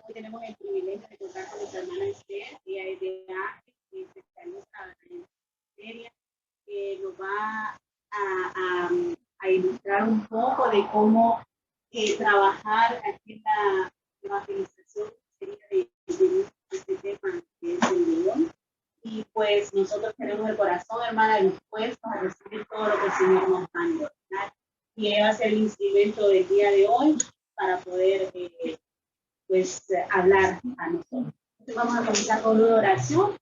Hoy tenemos el privilegio de contar con nuestra hermana Esther, ella es de arte, es especialista en materia, que nos va a ilustrar un poco de cómo trabajar aquí en la evangelización de este tema que es el león. Y pues nosotros tenemos el corazón, hermana, dispuestos a recibir todo lo que el Señor nos manda. Y ella va a ser el instrumento del día de hoy para poder hablar a nosotros. Entonces vamos a comenzar con una oración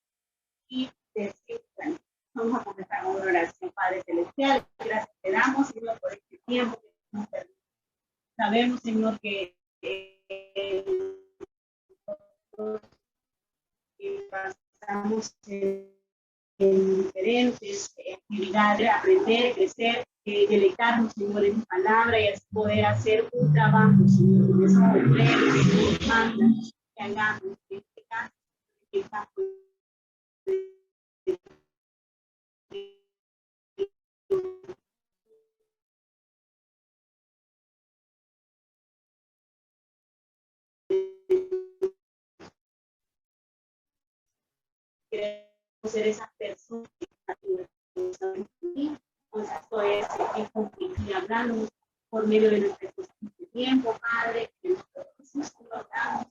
y decir, bueno, vamos a comenzar con una oración, Padre Celestial. Gracias te damos, Señor, por este tiempo que nos permite. Sabemos, Señor, que pasamos en diferentes actividades, aprender, crecer, deleitarnos, Señor, en tu palabra y así poder hacer un trabajo, Señor, con esos completos que nos manda que hagamos. En este caso, queremos ser esas personas que pues esto es compartir, hablando por medio de nuestro tiempo, Padre, que nosotros nos damos.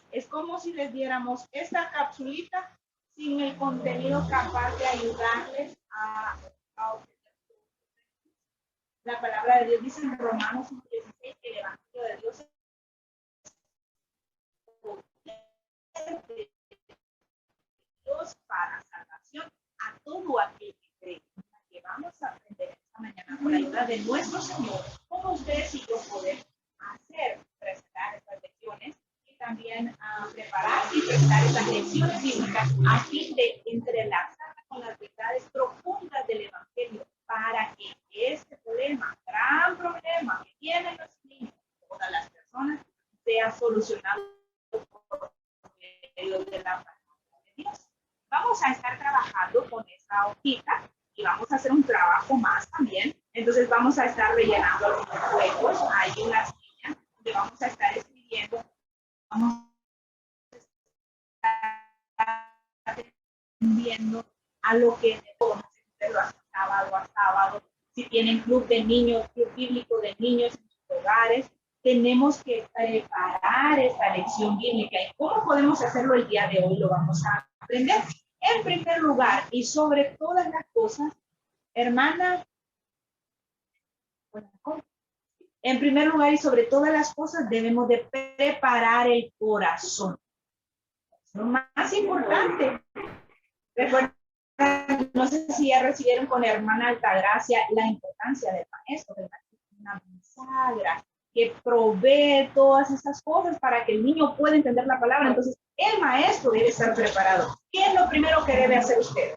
Es como si les diéramos esta capsulita sin el contenido capaz de ayudarles a obtener. La palabra de Dios dice en Romanos 16 que el Evangelio de Dios es de Dios para salvación a todo aquel que cree. Que vamos a aprender esta mañana con la ayuda de nuestro Señor cómo ustedes y yo poder presentar estas lecciones y también preparar y presentar estas lecciones bíblicas a fin de entrelazar con las verdades profundas del Evangelio para que este problema, gran problema que tienen los niños, todas las personas, sea solucionado por medio de la palabra de Dios. Vamos a estar trabajando con esta hojita y vamos a hacer un trabajo más también. Entonces vamos a estar rellenando los huecos. Hay unas líneas donde vamos a estar escribiendo. Vamos a estar viendo a lo que lo hace sábado a sábado. Si tienen club de niños, club bíblico de niños en sus hogares, tenemos que preparar esta lección bíblica. ¿Y cómo podemos hacerlo el día de hoy? Lo vamos a aprender. En primer lugar, y sobre todas las cosas, hermana, en primer lugar y sobre todas las cosas, debemos de preparar el corazón. Es lo más importante. Recuerden, no sé si ya recibieron con hermana Altagracia la importancia del maestro, de una bisagra. que provee todas esas cosas para que el niño pueda entender la palabra. Entonces, el maestro debe estar preparado. ¿Qué es lo primero que debe hacer usted?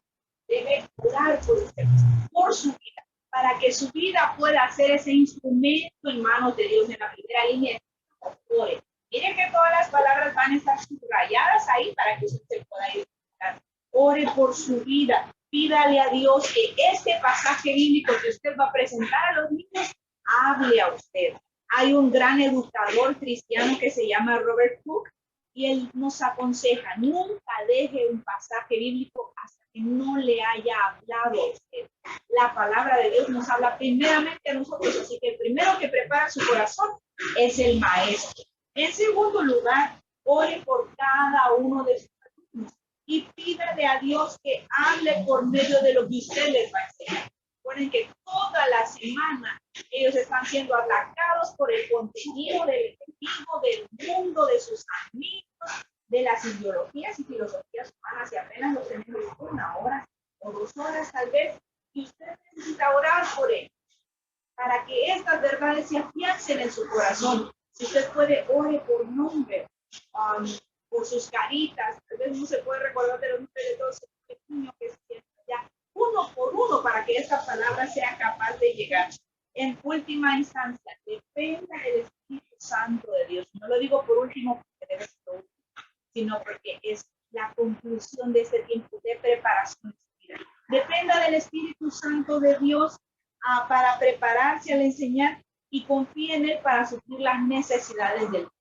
Debe orar por usted, por su vida, para que su vida pueda ser ese instrumento en manos de Dios en la primera línea. Ore. Miren que todas las palabras van a estar subrayadas ahí para que usted se pueda identificar. Ore por su vida. Pídale a Dios que este pasaje bíblico que usted va a presentar a los niños hable a usted. Hay un gran educador cristiano que se llama Robert Hooke y él nos aconseja, nunca deje un pasaje bíblico hasta que no le haya hablado a usted. La palabra de Dios nos habla primeramente a nosotros, así que el primero que prepara su corazón es el maestro. En segundo lugar, ore por cada uno de sus alumnos y pídale a Dios que hable por medio de lo que usted les va a enseñar. Recuerden que toda la semana ellos están siendo atacados por el contenido del enemigo, del mundo, de sus amigos, de las ideologías y filosofías humanas, y apenas los tenemos 1 hora o 2 horas tal vez, y usted necesita orar por él, para que estas verdades se afiancen en su corazón. Si usted puede, ore por nombre, por sus caritas, tal vez no se puede recordar de los nombres de todos los niños que se sientan ya, uno por uno, para que esta palabra sea capaz de llegar. En última instancia, dependa del Espíritu Santo de Dios. No lo digo por último porque debe ser lo último, sino porque es la conclusión de este tiempo de preparación. Dependa del Espíritu Santo de Dios para prepararse al enseñar y confíe en él para suplir las necesidades del mundo.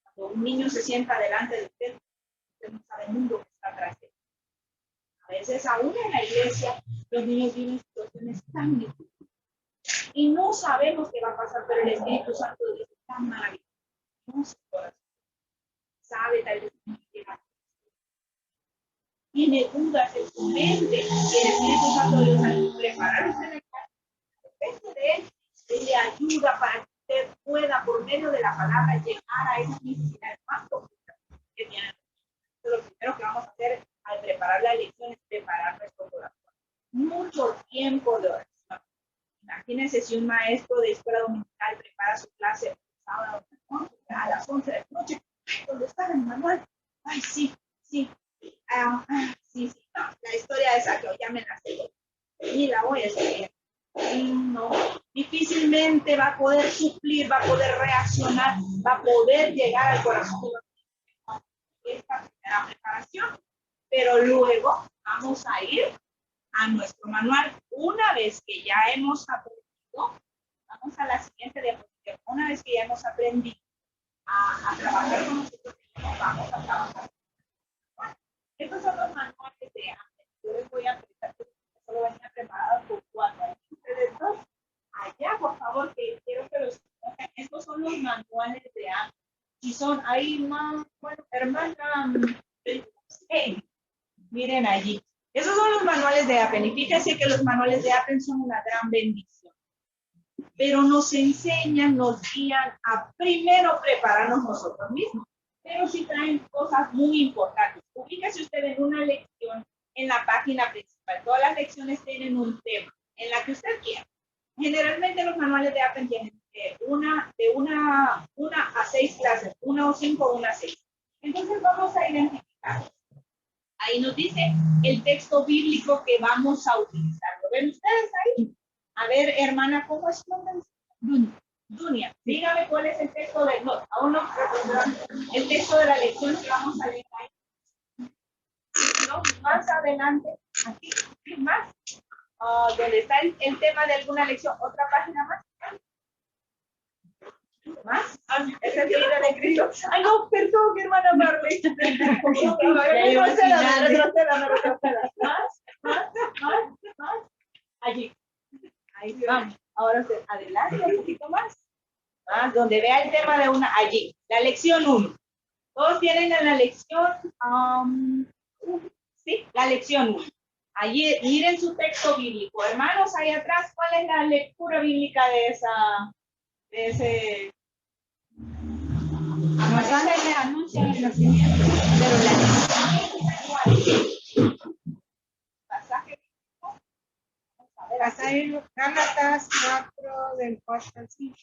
Cuando un niño se sienta delante de usted, usted no sabe el mundo que está atrás de él. A veces aún en la iglesia los niños viven situaciones tan difíciles y no sabemos qué va a pasar, pero el Espíritu Santo de Dios es tan maravilloso. No su corazón sabe tal vez que tiene dudas en su mente, y el Espíritu Santo de Dios al preparar usted depende de él, le ayuda para que usted pueda por medio de la palabra llegar a esas necesidades más profundas que tienen. Lo primero que vamos a hacer al preparar la lección es preparar nuestro corazón. Mucho tiempo de oración. Imagínense si un maestro de escuela dominical prepara su clase el sábado a las 11 de la noche, ¿dónde está el manual? Ay, sí. Sí, no, la historia de Saqueo ya me la sé y la voy a escribir. No, difícilmente va a poder suplir, va a poder reaccionar, va a poder llegar al corazón de esta primera preparación. Pero luego vamos a ir a nuestro manual. Una vez que ya hemos aprendido, vamos a la siguiente diapositiva. Una vez que ya hemos aprendido a trabajar con nosotros, vamos a trabajar. Estos son los manuales de antes. Yo les voy a presentar que solo venía preparado por 4. Ustedes dos, allá, por favor, que quiero que los conozcan. Estos son los manuales de antes. Y son ahí más, bueno, hermana, miren allí. Esos son los manuales de Appen. Y fíjense que los manuales de Appen son una gran bendición. Pero nos enseñan, nos guían a primero prepararnos nosotros mismos. Pero sí traen cosas muy importantes. Ubíquese usted en una lección en la página principal. Todas las lecciones tienen un tema en la que usted quiera. Generalmente los manuales de Appen tienen de una a 6 clases, 1 o 5 o 1 a 6. Entonces vamos a identificar. Ahí nos dice el texto bíblico que vamos a utilizar. ¿Lo ven ustedes ahí? A ver, hermana, ¿cómo es? Dunia, dígame cuál es el texto de, no, aún no, el texto de la lección que vamos a leer ahí. No, más adelante, aquí, más, donde está el tema de alguna lección, otra página más. ¿Más? Es el libro de Cristo. Ay, no, perdón, hermana Marley. Más. Allí. Ahí vamos. Ahora usted, adelante un poquito más. Donde vea el tema de una, allí. La lección 1. Todos tienen en la lección, sí, la lección 1. Allí, miren su texto bíblico. Hermanos, ahí atrás, ¿cuál es la lectura bíblica de ese? Más antes le anuncian el nacimiento, pero la lección pasaje. Gálatas 4 del 4 al 5.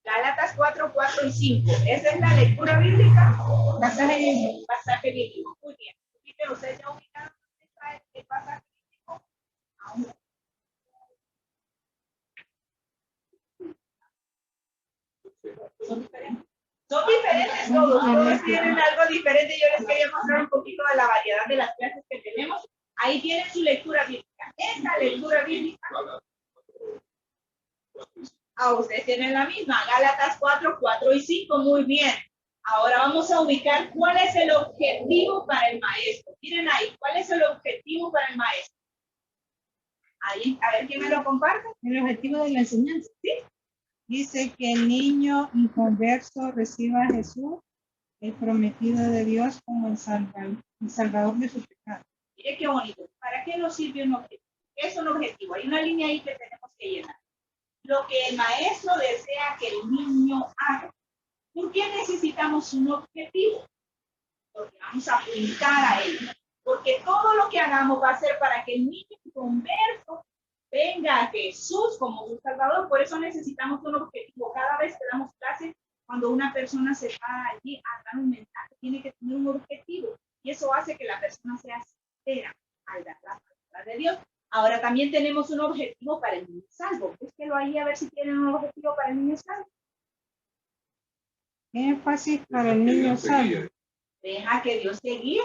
Gálatas 4, 4 y 5. Esa es la lectura bíblica. Pasaje bíblico. Muy bien. Así que ustedes ya ubicaron dónde está el pasaje bíblico. Aún. Son diferentes. Son diferentes todos. Todos tienen algo diferente. Yo les quería mostrar un poquito de la variedad de las clases que tenemos. Ahí tienen su lectura bíblica. Esta lectura bíblica. Ustedes tienen la misma. Gálatas 4, 4 y 5. Muy bien. Ahora vamos a ubicar cuál es el objetivo para el maestro. Miren ahí, ¿cuál es el objetivo para el maestro? Ahí, a ver quién me lo comparte. El objetivo de la enseñanza. Sí. Dice que el niño inconverso reciba a Jesús, el prometido de Dios, como el salvador de su pecado. Mire qué bonito. ¿Para qué nos sirve un objetivo? ¿Qué es un objetivo? Hay una línea ahí que tenemos que llenar. Lo que el maestro desea que el niño haga. ¿Por qué necesitamos un objetivo? Porque vamos a apuntar a él. Porque todo lo que hagamos va a ser para que el niño converso venga a Jesús como su Salvador. Por eso necesitamos un objetivo. Cada vez que damos clase, cuando una persona se para allí a dar un mensaje, tiene que tener un objetivo. Y eso hace que la persona sea sincera al dar la palabra de Dios. Ahora también tenemos un objetivo para el niño salvo. Búsquelo ahí a ver si tienen un objetivo para el niño salvo. Énfasis para el niño salvo. Deja que Dios te guíe.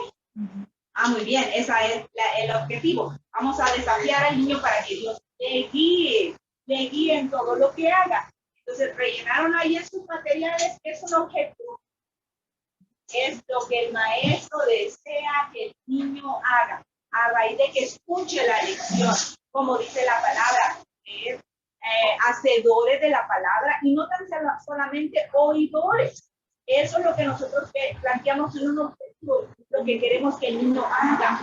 Muy bien, ese es el objetivo. Vamos a desafiar al niño para que Dios le guíe en todo lo que haga. Entonces, rellenaron ahí en sus materiales, es un objetivo. Es lo que el maestro desea que el niño haga, a raíz de que escuche la lección, como dice la palabra, es hacedores de la palabra y no tan solamente oidores. Eso es lo que nosotros planteamos en un objetivo, lo que queremos que el niño haga.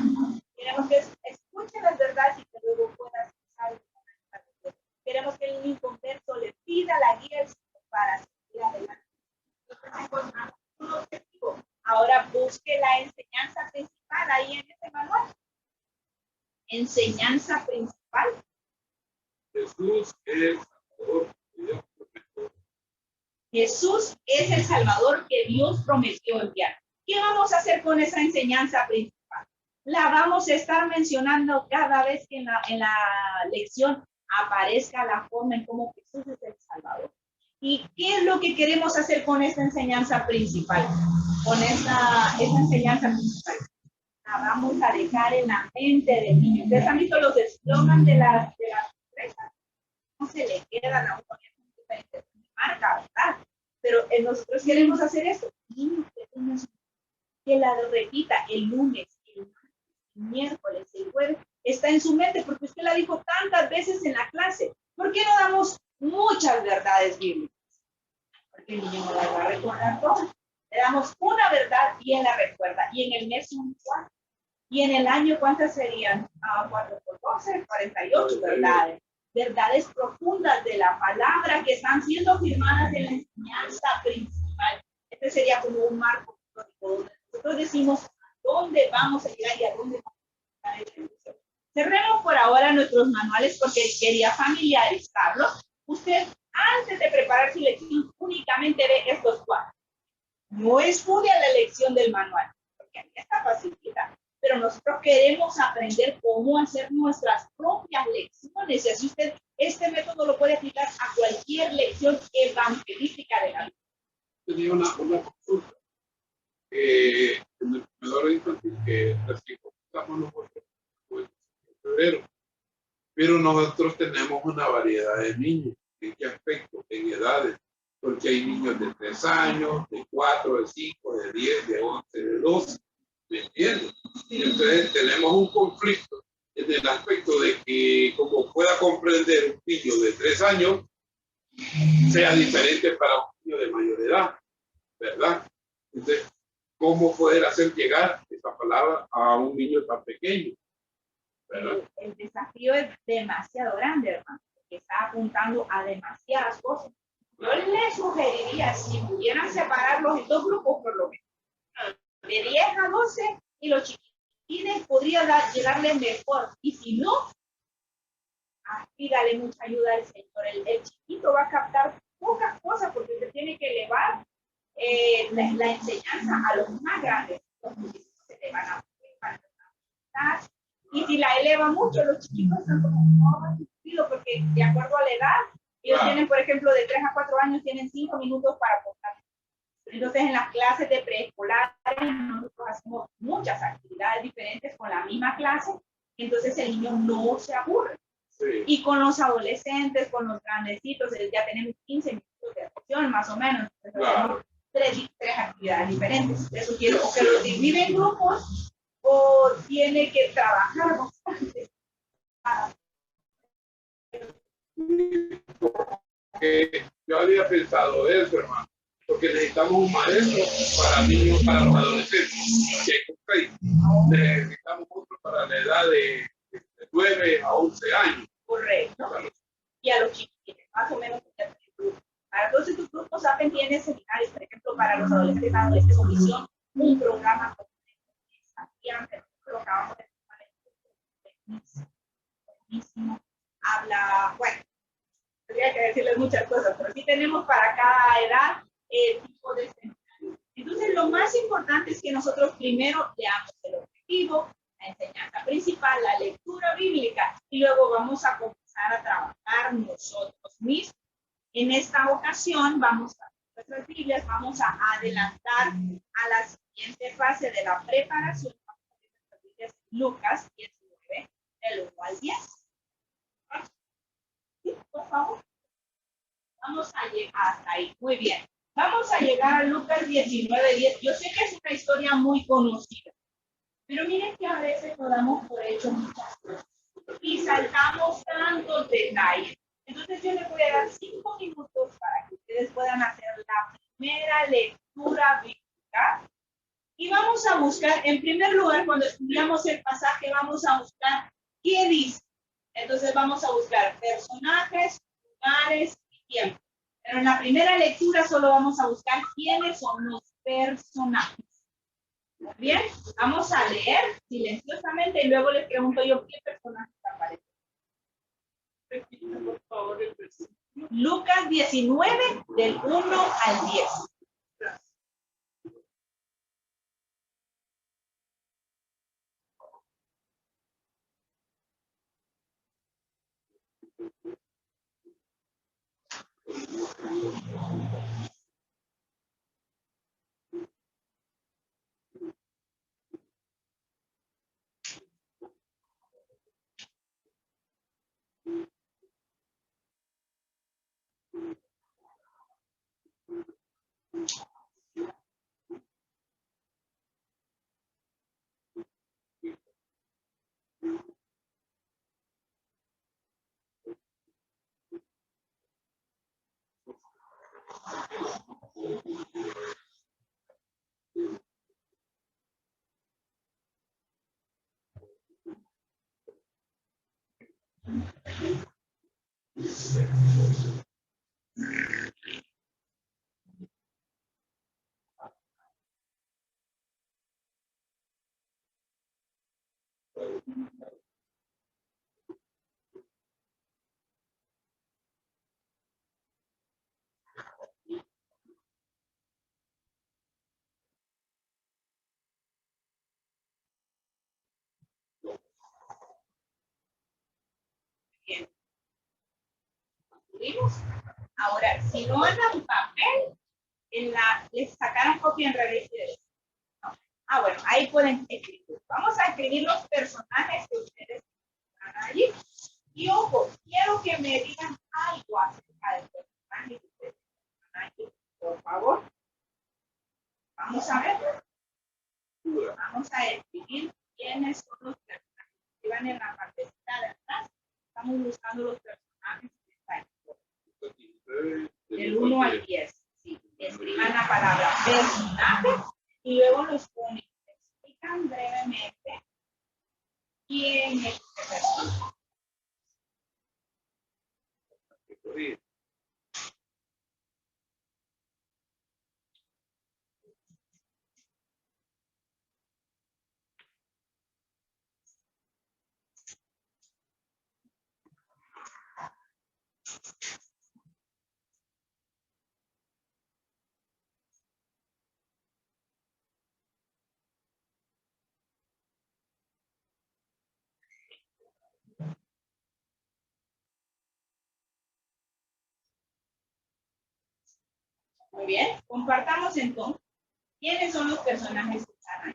Queremos que escuche las verdades y que luego pueda saber. Queremos que el niño converso le pida la guía para seguir adelante. Entonces, un objetivo. Ahora busque la enseñanza principal ahí en este manual. Enseñanza principal. Jesús es Salvador. Jesús es el Salvador que Dios prometió enviar. ¿Qué vamos a hacer con esa enseñanza principal? La vamos a estar mencionando cada vez que en la lección aparezca la forma en cómo Jesús es el Salvador. ¿Y qué es lo que queremos hacer con esta enseñanza principal? Con esta enseñanza principal. La vamos a dejar en la mente del niño. ¿Ustedes han visto los eslogans de las empresas? No se le quedan a uno diferentes marca, ¿verdad? Pero nosotros queremos hacer esto. Que la repita el lunes, el martes, el miércoles, el jueves, está en su mente, porque usted la dijo tantas veces en la clase. ¿Por qué no damos muchas verdades bíblicas? Porque el niño no las va a recordar todas. Le damos una verdad y él la recuerda. Y en el mes son 4. Y en el año, ¿cuántas serían? 4 por 12, 48 verdades. Verdades profundas de la palabra que están siendo firmadas en la enseñanza principal. Este sería como un marco. Nosotros decimos a dónde vamos a llegar y a dónde vamos a llegar. Cerremos por ahora nuestros manuales porque quería familiarizarlos. Usted, antes de preparar su lección, únicamente ve estos 4. No estudia la lección del manual, porque aquí está facilita. Pero nosotros queremos aprender cómo hacer nuestras propias lecciones. Y así usted, este método lo puede aplicar a cualquier lección evangelística de la vida. Tenía una consulta. En el comedor infantil que recién comenzamos nosotros en febrero. Pero nosotros tenemos una variedad de niños. ¿En qué aspecto? En edades. Porque hay niños de 3 años, de 4, de 5, de 10, de 11, de 12. ¿Me entiendes? Entonces tenemos un conflicto en el aspecto de que como pueda comprender un niño de 3 años, sea diferente para un niño de mayor edad, ¿verdad? Entonces, ¿cómo poder hacer llegar esa palabra a un niño tan pequeño? ¿Verdad? El desafío es demasiado grande, hermano, porque está apuntando a demasiadas cosas. Yo les sugeriría, si pudieran separarlos en 2 grupos por lo menos, de 10 a 12, y los chiquitines podría llegarles mejor. Y si no, pídale mucha ayuda al Señor. El chiquito va a captar pocas cosas porque la enseñanza a los más grandes, los chiquitos se le van a mover, y si la eleva mucho, los chiquitos están como no, porque de acuerdo a la edad, ellos tienen, por ejemplo, de 3 a 4 años, tienen 5 minutos para aportar. Entonces, en las clases de preescolar, nosotros hacemos muchas actividades diferentes con la misma clase, entonces el niño no se aburre. Sí. Y con los adolescentes, con los grandecitos, ya tenemos 15 minutos de atención, más o menos. Claro. Tres actividades diferentes. Les sugiero o que los divide en grupos o tiene que trabajar bastante. Yo había pensado eso, hermano, porque necesitamos un maestro para niños, para los adolescentes. Okay. Necesitamos otro para la edad de 9 a 11 años. Correcto. Y a los chiquitos, más o menos. Para todos estos grupos, APEN tiene seminarios, por ejemplo, para los adolescentes con visión, un programa como lo acabamos de buenísimo. Habla, bueno, tendría que decirles muchas cosas, pero sí tenemos para cada edad el tipo de seminario. Entonces, lo más importante es que nosotros primero leamos el objetivo, la enseñanza principal, la lectura bíblica, y luego vamos a comenzar a trabajar nosotros mismos. En esta ocasión vamos a nuestras Biblias, vamos a adelantar a la siguiente fase de la preparación. Lucas 19, del 1 al 10. ¿Sí? Por favor. Vamos a llegar hasta ahí. Muy bien. Vamos a llegar a Lucas 19, 10. Yo sé que es una historia muy conocida, pero miren que a veces nos damos por hecho muchas cosas y saltamos tantos detalles. Entonces yo les voy a dar 5 minutos para que ustedes puedan hacer la primera lectura bíblica. Y vamos a buscar, en primer lugar, cuando estudiamos el pasaje, vamos a buscar qué dice. Entonces vamos a buscar personajes, lugares y tiempos. Pero en la primera lectura solo vamos a buscar quiénes son los personajes. Bien, vamos a leer silenciosamente y luego les pregunto yo qué personajes aparecen. Por favor, el versículo. Lucas 19, del 1 al 10. Bien. Ahora, si no andan papel, les sacaron copia en revés y derecha. No. Ah, bueno, ahí pueden escribir. Vamos a escribir los personajes que ustedes están allí. Y ojo, quiero que me digan algo acerca del personaje que ustedes están allí, por favor. Vamos a ver. Vamos a escribir quiénes son los personajes que van en la partecita de atrás. Estamos buscando los personajes que están ahí. Del 1 al 10. Sí. Escriban la palabra personaje y luego los ponen. Explican brevemente quién es este personaje. Muy bien, compartamos entonces. ¿Quiénes son los personajes que están ahí?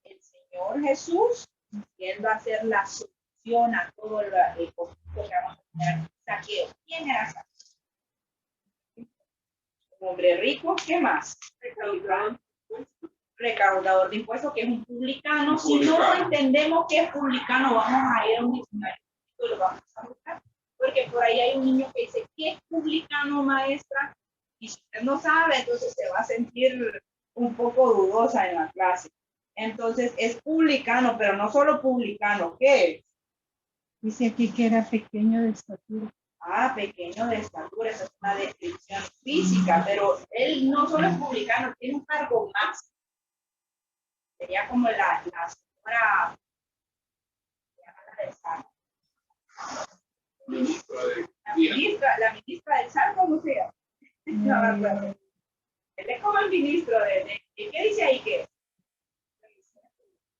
El Señor Jesús, y Él va a ser la solución a todo el conflicto que vamos a tener. Saqueo. ¿Quién era Saqueo? Un hombre rico. ¿Qué más? Recaudador de impuestos, que es un publicano. Si no entendemos qué es publicano, vamos a ir a un diccionario y lo vamos a buscar. Porque por ahí hay un niño que dice, ¿qué es publicano, maestra? Y si usted no sabe, entonces se va a sentir un poco dudosa en la clase. Entonces es publicano, pero no solo publicano. ¿Qué es? Dice aquí que era pequeño de estatura. Ah, pequeño de estatura, esa es una descripción física, pero él no solo es publicano, tiene un cargo más. Sería como la señora del Sal. La ministra del Sal, ¿cómo se llama? No me acuerdo. Él es como el ministro ¿qué dice ahí que?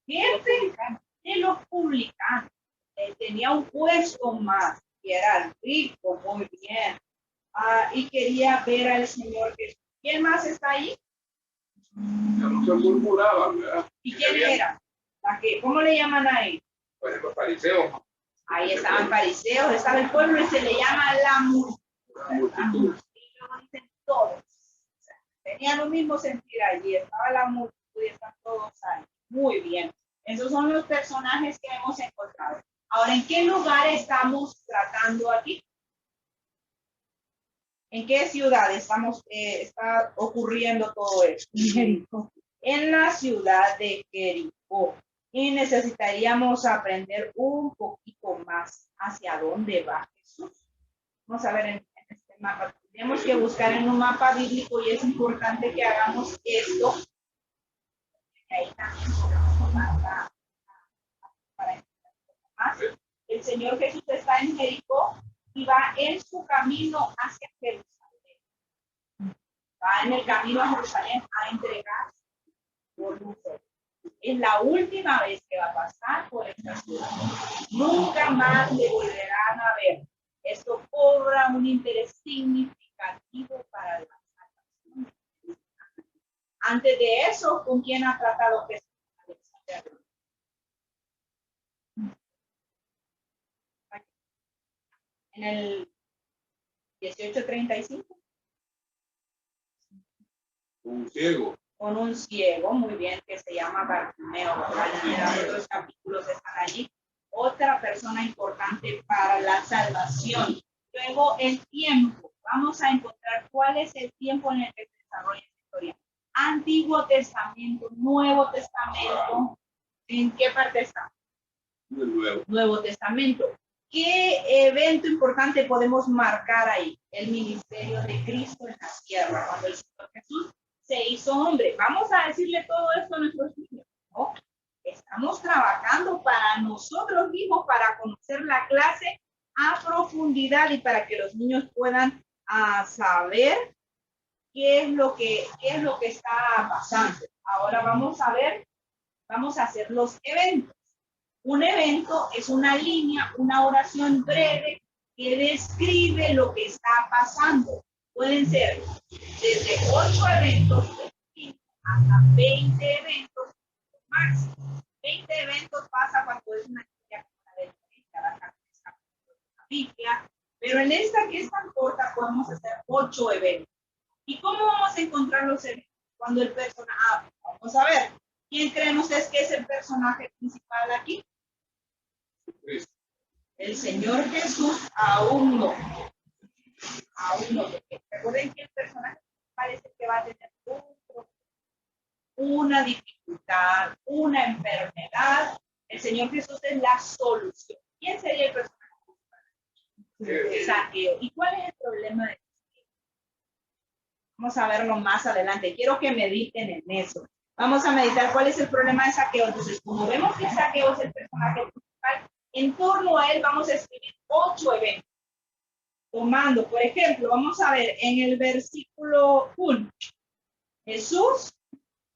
Jefe de los publicanos. Él tenía un puesto más, y era rico, muy bien. Y quería ver al Señor Jesús. ¿Quién más está ahí? Ya no se murmuraban, ¿verdad? ¿Y quién era? ¿Cómo le llaman ahí? Pues los fariseos. Ahí estaban fariseos, estaba el pueblo y se le llama la multitud. Y luego dicen todos. O sea, tenían lo mismo sentir allí, estaba la multitud y están todos ahí. Muy bien. Esos son los personajes que hemos encontrado. Ahora, ¿en qué lugar estamos tratando aquí? ¿En qué ciudad está ocurriendo todo esto? En Jericó. En la ciudad de Jericó. Y necesitaríamos aprender un poquito más hacia dónde va Jesús. Vamos a ver en este mapa. Tenemos que buscar en un mapa bíblico y es importante que hagamos esto. Y ahí también podemos para entender más. El Señor Jesús está en Jericó y va en su camino hacia Jerusalén. Va en el camino a Jerusalén a entregar por Lutero. Es la última vez que va a pasar por esta ciudad. Nunca más le volverán a ver. Esto cobra un interés significativo para la salvación. Antes de eso, ¿con quién ha tratado Jesús? En el 1835. Un ciego. Con un ciego, muy bien, que se llama Bartimeo. Otros capítulos están allí. Otra persona importante para la salvación. Luego, el tiempo. Vamos a encontrar cuál es el tiempo en el que se desarrolla esta historia. Antiguo Testamento, Nuevo Testamento. ¿En qué parte está? Nuevo Testamento. ¿Qué evento importante podemos marcar ahí? El ministerio de Cristo en la tierra, cuando el Señor Jesús se hizo hombre. Vamos a decirle todo esto a nuestros niños, ¿no? Estamos trabajando para nosotros mismos, para conocer la clase a profundidad y para que los niños puedan saber qué es lo que está pasando. Ahora vamos a hacer los eventos. Un evento es una línea, una oración breve que describe lo que está pasando. Pueden ser desde 8 eventos hasta 20 eventos máximo. 20 eventos pasa cuando es una historia como la de la Biblia, pero en esta que es tan corta podemos hacer 8 eventos. ¿Y cómo vamos a encontrar los eventos? Cuando el personaje, vamos a ver, ¿quién creen ustedes que es el personaje principal aquí? El Señor Jesús aún no. Recuerden que el personaje parece que va a tener una dificultad, una enfermedad. El Señor Jesús es la solución. ¿Quién sería el personaje principal? Saqueo. ¿Y cuál es el problema de Saqueo? Vamos a verlo más adelante. Quiero que mediten en eso. Vamos a meditar cuál es el problema de Saqueo. Entonces, como vemos que Saqueo es el personaje principal, en torno a él vamos a escribir 8 eventos. Tomando, por ejemplo, vamos a ver en el versículo 1. Jesús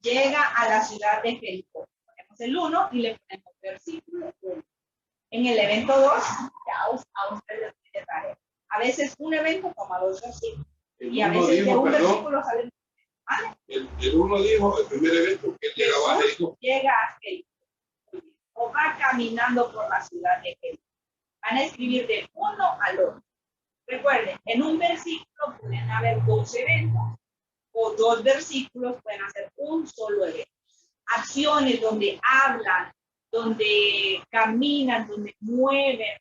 llega a la ciudad de Jericó. Ponemos el 1 y le ponemos versículo 1. En el evento 2, ya a ustedes les pide tarea. A veces un evento toma 2 versículos. El Y a uno veces de dijo, un perdón, versículo salen. ¿Vale? el uno dijo, el primer evento que él llegaba a Jericó. Llega a Jericó. O va caminando por la ciudad de Jericó. Van a escribir de uno al otro. Recuerden, en un versículo pueden haber 2 eventos o 2 versículos pueden hacer un solo evento. Acciones donde hablan, donde caminan, donde mueven,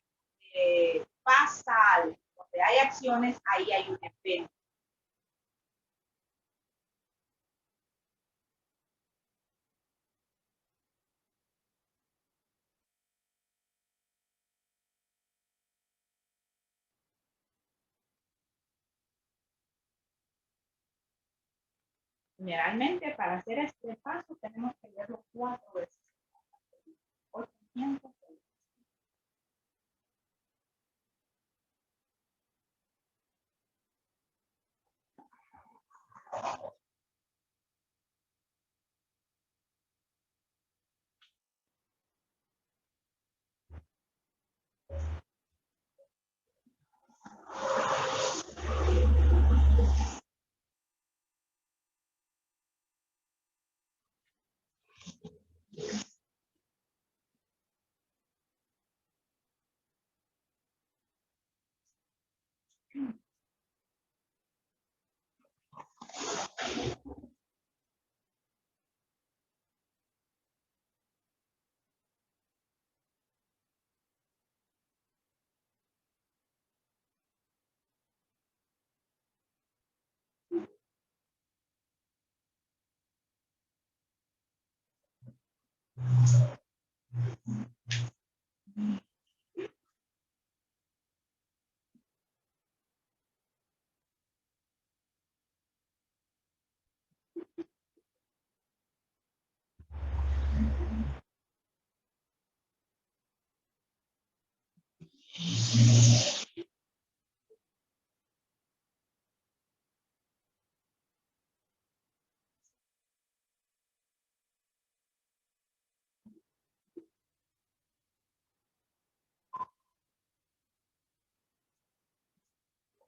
pasa algo. Donde hay acciones, ahí hay un evento. Generalmente, para hacer este paso, tenemos que leerlo 4 veces. 800.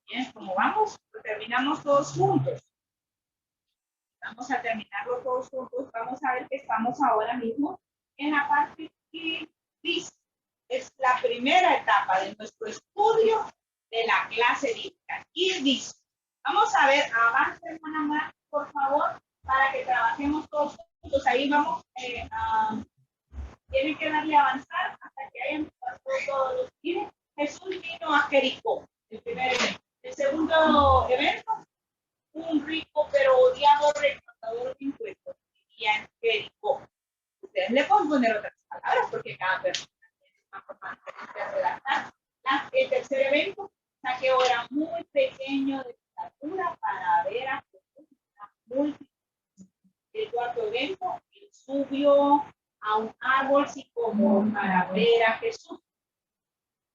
Bien, como vamos, terminamos todos juntos. Vamos a terminarlo todos juntos. Vamos a ver que estamos ahora mismo en la parte que dice. Es la primera etapa de nuestro estudio de la clase bíblica. Y dice, vamos a ver, avance, hermana Mar, por favor, para que trabajemos todos juntos. Ahí vamos, tienen que darle a avanzar hasta que hayan pasado todos los días. Jesús vino a Jericó, el primer evento. El segundo evento, un rico pero odiado recaudador de impuestos vivía en Jericó. Ustedes le pueden poner otras palabras porque cada persona tiene una forma diferente de redactar. El tercer evento, Zaqueo era muy pequeño de estatura para ver a Jesús. El cuarto evento, él subió a un árbol sicómoro para ver a Jesús.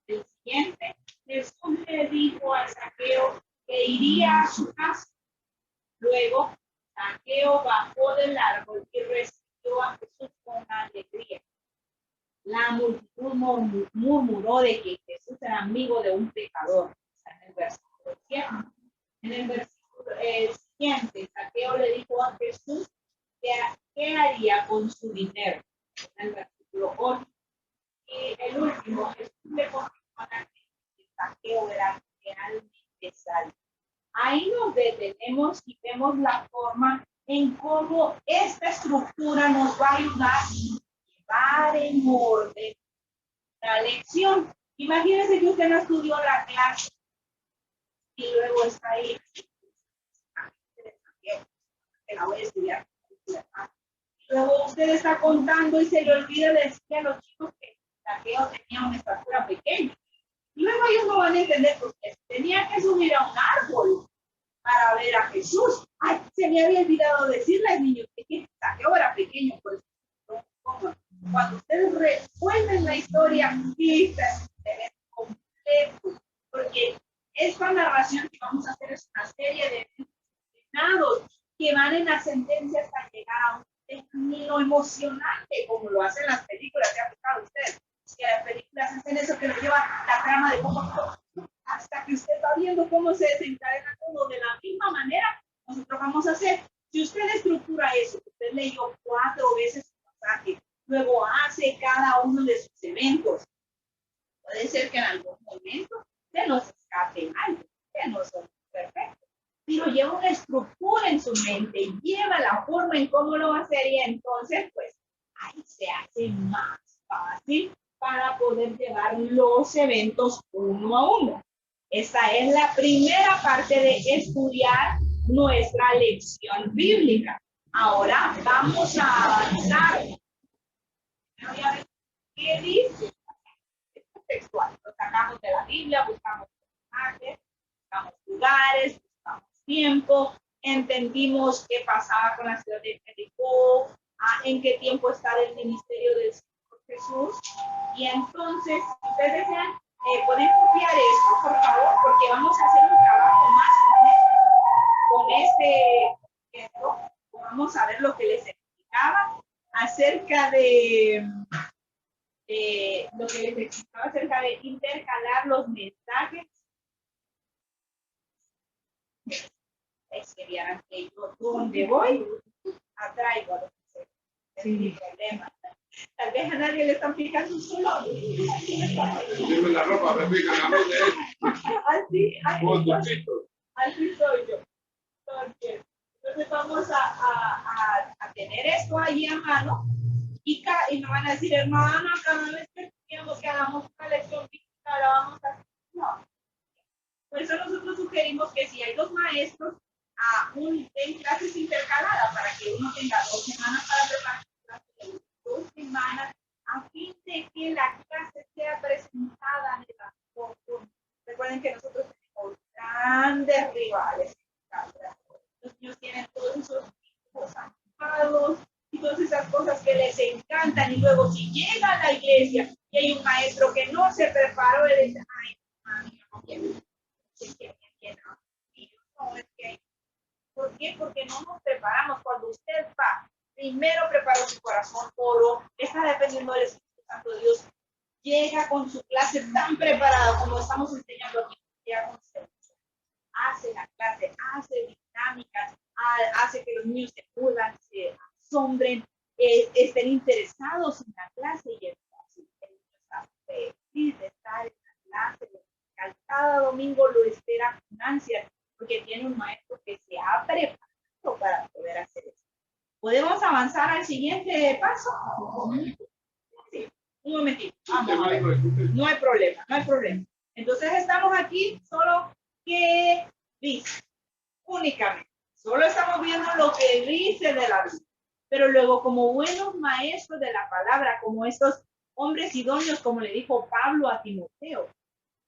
El siguiente, Jesús le dijo a Zaqueo que iría a su casa. Luego, Zaqueo bajó del árbol y recibió a Jesús con alegría. La multitud murmuró de que Jesús era amigo de un pecador. En el versículo 7. En el versículo siguiente, Zaqueo le dijo a Jesús qué haría con su dinero. En el versículo 8. Y el último, Jesús le confirmó a la gente que Zaqueo era realmente salvo. Ahí nos detenemos y vemos la forma en cómo esta estructura nos va a ayudar a llevar en orden la lección. Imagínense que usted no estudió la clase y luego está ahí. Que la voy a estudiar. Luego usted está contando y se le olvida decir a los chicos que Zaqueo tenía una estatura pequeña. Y luego ellos no van a entender por qué tenía que subir a un árbol para ver a Jesús. Ay, se me había olvidado decirles, niños, que Zaqueo era pequeño, por eso. Cuando ustedes recuerden la historia, quizás se ve completo, porque esta narración que vamos a hacer es una serie de entrenados que van en ascendencia hasta llegar a un término emocionante, como lo hacen las películas que ha aplicado usted. Que las películas hacen eso que lo lleva la trama de poco a poco. hasta que usted va viendo cómo se desencadena todo de la misma manera, nosotros vamos a hacer. Si usted estructura eso, usted leyó 4 veces el pasaje, luego hace cada uno de sus eventos. Puede ser que en algún momento se nos escape algo, que no son perfectos, pero lleva una estructura en su mente, lleva la forma en cómo lo va a hacer y entonces, pues, ahí se hace más fácil para poder llevar los eventos uno a uno. Esta es la primera parte de estudiar nuestra lección bíblica. Ahora vamos a avanzar. Voy a ver qué dice. Textual. Lo sacamos de la Biblia, buscamos personajes, buscamos lugares, buscamos tiempo, entendimos qué pasaba con la ciudad de Jericó, en qué tiempo estaba el ministerio del Señor Jesús. Y entonces, si ustedes desean, pueden copiar esto, por favor, porque vamos a hacer un trabajo más con esto. Vamos a ver lo que les explicaba acerca de lo que les explicaba acerca de intercalar los mensajes. Es que vieran que yo donde voy, atraigo a los que se sin problema. Tal vez a nadie le están picando un solo. Dime la ropa, me pican a mí de él. Así soy yo. Entonces vamos a tener esto ahí a mano y me van a decir, hermano, cada vez que hagamos una lección bíblica, la vamos a hacer. No. Por eso nosotros sugerimos que si hay 2 maestros, den clases intercaladas para que uno tenga 2 semanas para preparar clases, 2 semanas, a fin de que la clase sea presentada en la forma. Recuerden que nosotros tenemos grandes rivales. Los niños tienen todos esos tipos animados y todas esas cosas que les encantan. Y luego, si llega a la iglesia y hay un maestro que no se preparó, él dice, ay, mami, no quiero. ¿Por qué? Porque no nos preparamos. Cuando usted va, primero preparó su corazón, oro, está dependiendo del Espíritu Santo de Dios, llega con su clase tan preparada como estamos enseñando aquí, llega con servicio, hace la clase, hace dinámicas, hace que los niños se muevan, se asombren, estén interesados en la clase y entonces está feliz de estar en la clase. Cada domingo lo espera con ansia porque tiene un maestro que se ha preparado para poder hacer eso. ¿Podemos avanzar al siguiente paso? Sí, un momentito. Vamos a ver. No hay problema, no hay problema. Entonces estamos aquí solo que dice, únicamente. Solo estamos viendo lo que dice de la Biblia. Pero luego, como buenos maestros de la palabra, como estos hombres idóneos, como le dijo Pablo a Timoteo,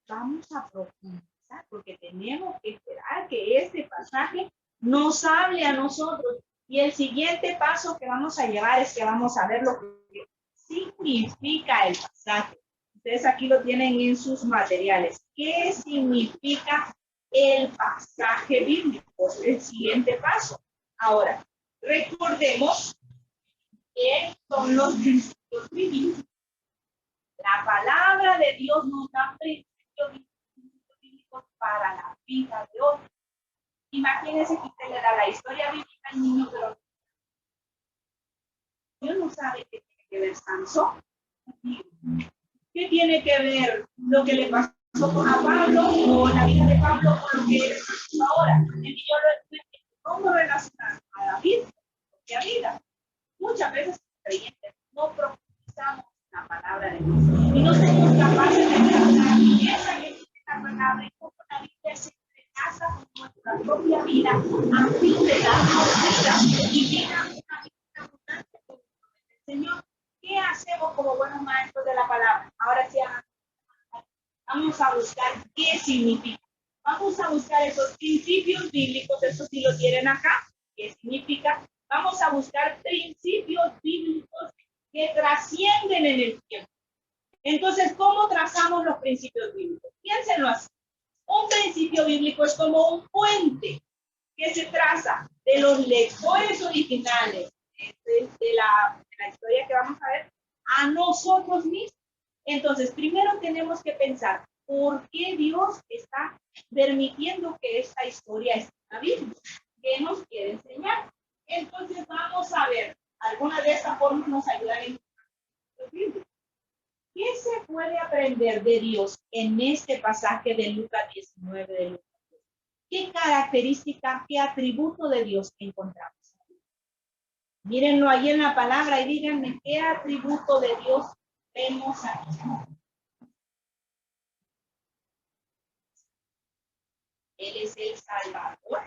vamos a profundizar porque tenemos que esperar que este pasaje nos hable a nosotros. Y el siguiente paso que vamos a llevar es que vamos a ver lo que significa el pasaje. Ustedes aquí lo tienen en sus materiales. ¿Qué significa el pasaje bíblico? El siguiente paso. Ahora, recordemos que son los principios bíblicos. La palabra de Dios nos da principios bíblicos para la vida de hoy. Imagínense que usted le da la historia bíblica al niño, pero Dios no sabe qué tiene que ver Sansón. ¿Qué tiene que ver lo que le pasó a Pablo o la vida de Pablo con lo que es ahora? El niño lo entiende. ¿Cómo relacionar a David con la vida? Muchas veces creyentes no profundizamos la palabra de Dios y no somos capaces de ver la riqueza que tiene la palabra y cómo la Biblia se entrelaza con nuestra propia vida a fin de darnos vida y vida una vida abundante con el Señor. ¿Qué hacemos como buenos maestros de la palabra? Ahora sí, vamos a buscar qué significa. Vamos a buscar esos principios bíblicos, eso sí lo tienen acá. ¿Qué significa? Vamos a buscar principios bíblicos que trascienden en el tiempo. Entonces, ¿cómo trazamos los principios bíblicos? Piénsenlo así. Un principio bíblico es como un puente que se traza de los lectores originales de la historia que vamos a ver a nosotros mismos. Entonces, primero tenemos que pensar por qué Dios está permitiendo que esta historia esté en la Biblia. ¿Qué nos quiere enseñar? Entonces vamos a ver, algunas de estas formas nos ayudan en la Biblia. ¿Qué se puede aprender de Dios en este pasaje de Lucas 19 de Lucas? ¿Qué característica, qué atributo de Dios encontramos? Mírenlo ahí en la palabra y díganme qué atributo de Dios vemos aquí. Él es el Salvador.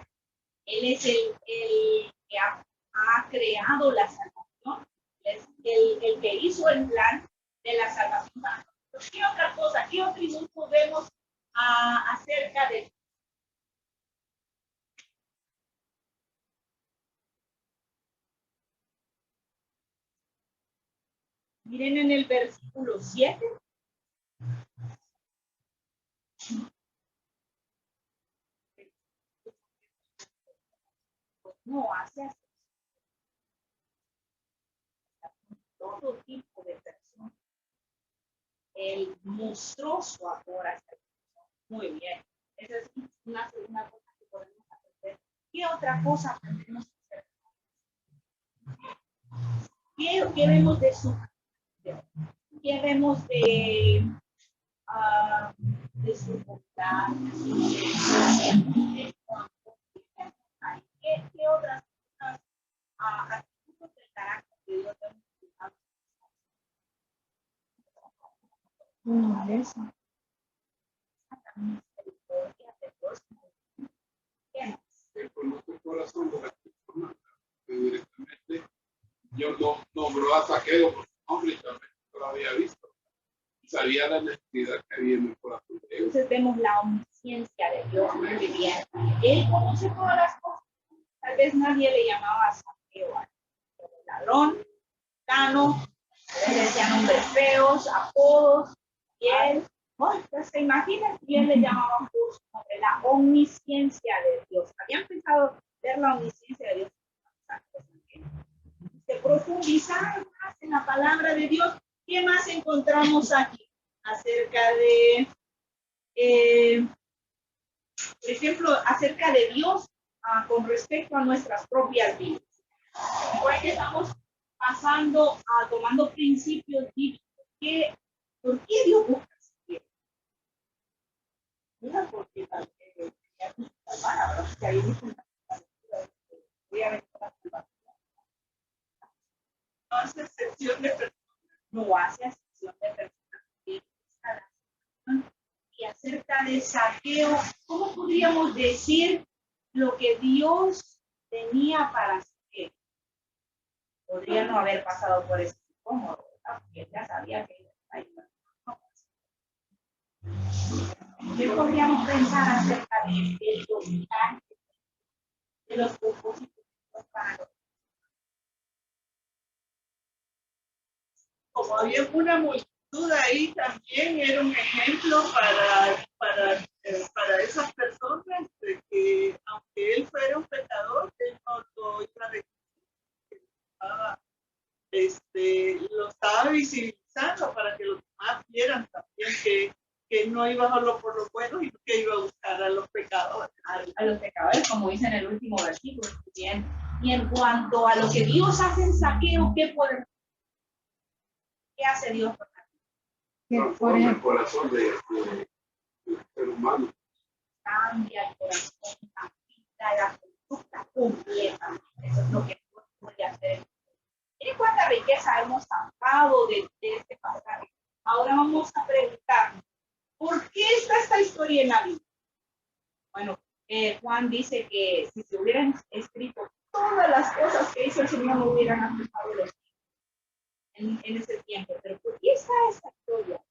Él es el que ha creado la salvación. Él es el que hizo el plan de la salvación. ¿Qué otra cosa, qué atributo vemos acerca de Miren en el versículo 7. No hace así. Todo tipo de personas. Él mostró su amor a esta persona. Muy bien. Esa es una segunda cosa que podemos aprender. ¿Qué otra cosa podemos hacer? ¿Qué vemos de su ¿Qué vemos de su bondad? ¿Qué otras cosas atributos del carácter de Dios vemos? Que conoce el corazón de las personas, que directamente yo no nombró a Saqueo por su nombre y también no lo había visto. Y sabía la necesidad que había en el corazón de ellos. Entonces vemos la omnisciencia de Dios muy bien. Él conoce todas las cosas. Tal vez nadie le llamaba a Saqueo ladrón, cano, le decían nombres feos, apodos, y él, pues se imagina que él le llamaba por su nombre, la omnisciencia de Dios. ¿Habían pensado ver la omnisciencia de Dios? De profundizar más en la palabra de Dios. ¿Qué más encontramos aquí acerca de, por ejemplo, acerca de Dios con respecto a nuestras propias vidas? Igual que estamos pasando tomando principios bíblicos. ¿Por qué Dios busca así? Mira, porque tal vez no hace excepción de personas. No hace excepción de personas. Y acerca de Saqueo, ¿cómo podríamos decir lo que Dios tenía para Saqueo? Podría no haber pasado por ese incómodo, porque ya sabía que iba a ir. ¿Qué podríamos pensar acerca de los propósitos para los? Como había una multitud ahí, también era un ejemplo para esas personas de que aunque él fuera un pecador, él no lo iba a lo estaba visibilizando para que los demás vieran también que no iba solo por los buenos y que iba a buscar a los pecadores. A los pecadores, como dice en el último versículo. Bien. Y en cuanto a lo que Dios hace en Saqueo, ¿qué hace Dios por Saqueo? Transforma el corazón del ser humano. Cambia el corazón, cambia la conducta completa. Eso es lo que Dios puede hacer. Miren cuánta riqueza hemos sacado de este pasaje. Ahora vamos a preguntar, ¿por qué está esta historia en la Biblia? Bueno, Juan dice que si se hubieran escrito todas las cosas que hizo el Señor, no hubieran aplicado los en ese tiempo. Pero ¿por qué está esta historia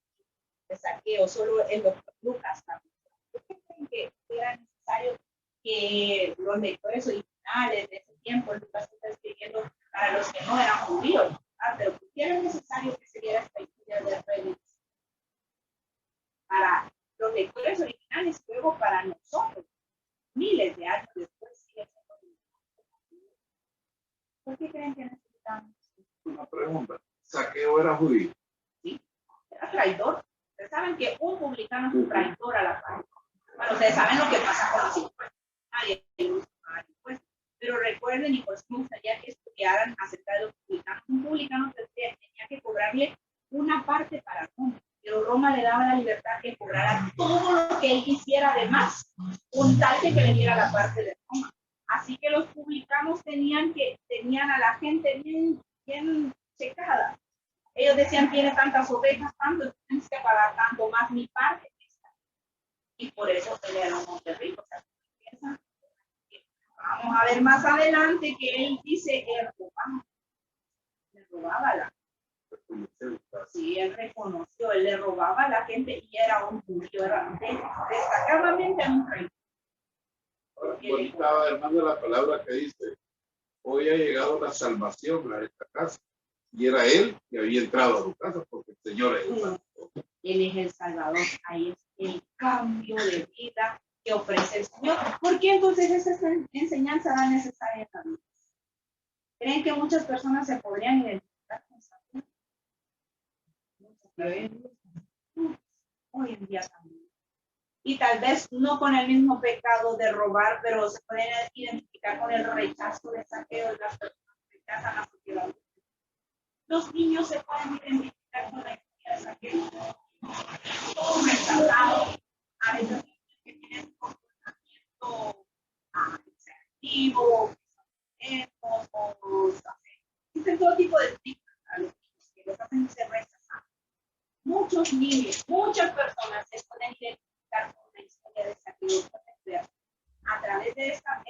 de Saqueo? Solo el doctor Lucas también. ¿Por qué creen que era necesario que los lectores originales de ese tiempo, Lucas está escribiendo para los que no eran judíos? Pero ¿por qué era necesario que se diera esta historia de redención? Para los lectores originales, luego para nosotros, miles de años después, sigue siendo. ¿Por qué creen que necesitamos? Una pregunta. ¿Saqueo era judío? Sí, era traidor. Ustedes saben que un publicano es un traidor a la patria. Bueno, ustedes saben lo que pasa con los impuestos. Nadie le gusta pagar impuestos. Pero recuerden, y por eso me gustaría que estudiaran acerca de los publicanos. Un publicano tenía que cobrarle una parte para Roma, pero Roma le daba la libertad que cobrara todo lo que él quisiera además, con tal que le diera la parte de Roma. Así que los publicanos tenían a la gente bien checada. Ellos decían, tiene tantas ovejas, tanto, tienes que pagar tanto más mi parte. Y por eso él era un hombre rico. O sea, vamos a ver más adelante que él dice que le robaba la. Sí, él reconoció, él le robaba a la gente y era un judío, era destacadamente un rey. Bonita, hermano, la palabra que dice, hoy ha llegado la salvación a esta casa. Y era él que había entrado a su casa porque el Señor es el Salvador. Él es el Salvador, ahí es el cambio de vida que ofrece el Señor. ¿Por qué entonces esa enseñanza era necesaria también? ¿Creen que muchas personas se podrían identificar con esa vida? Hoy en día también. Y tal vez no con el mismo pecado de robar, pero se pueden identificar con el rechazo de Saqueo de las personas que rechazan la sociedad. Los niños se pueden identificar con la historia de Saqueo. Todo rechazado. A veces que tienen un comportamiento activo, existen todo tipo de tipos a los niños que los hacen ser rechazados. Muchos niños, muchas personas se pueden identificar con la historia de Saqueo a través de esta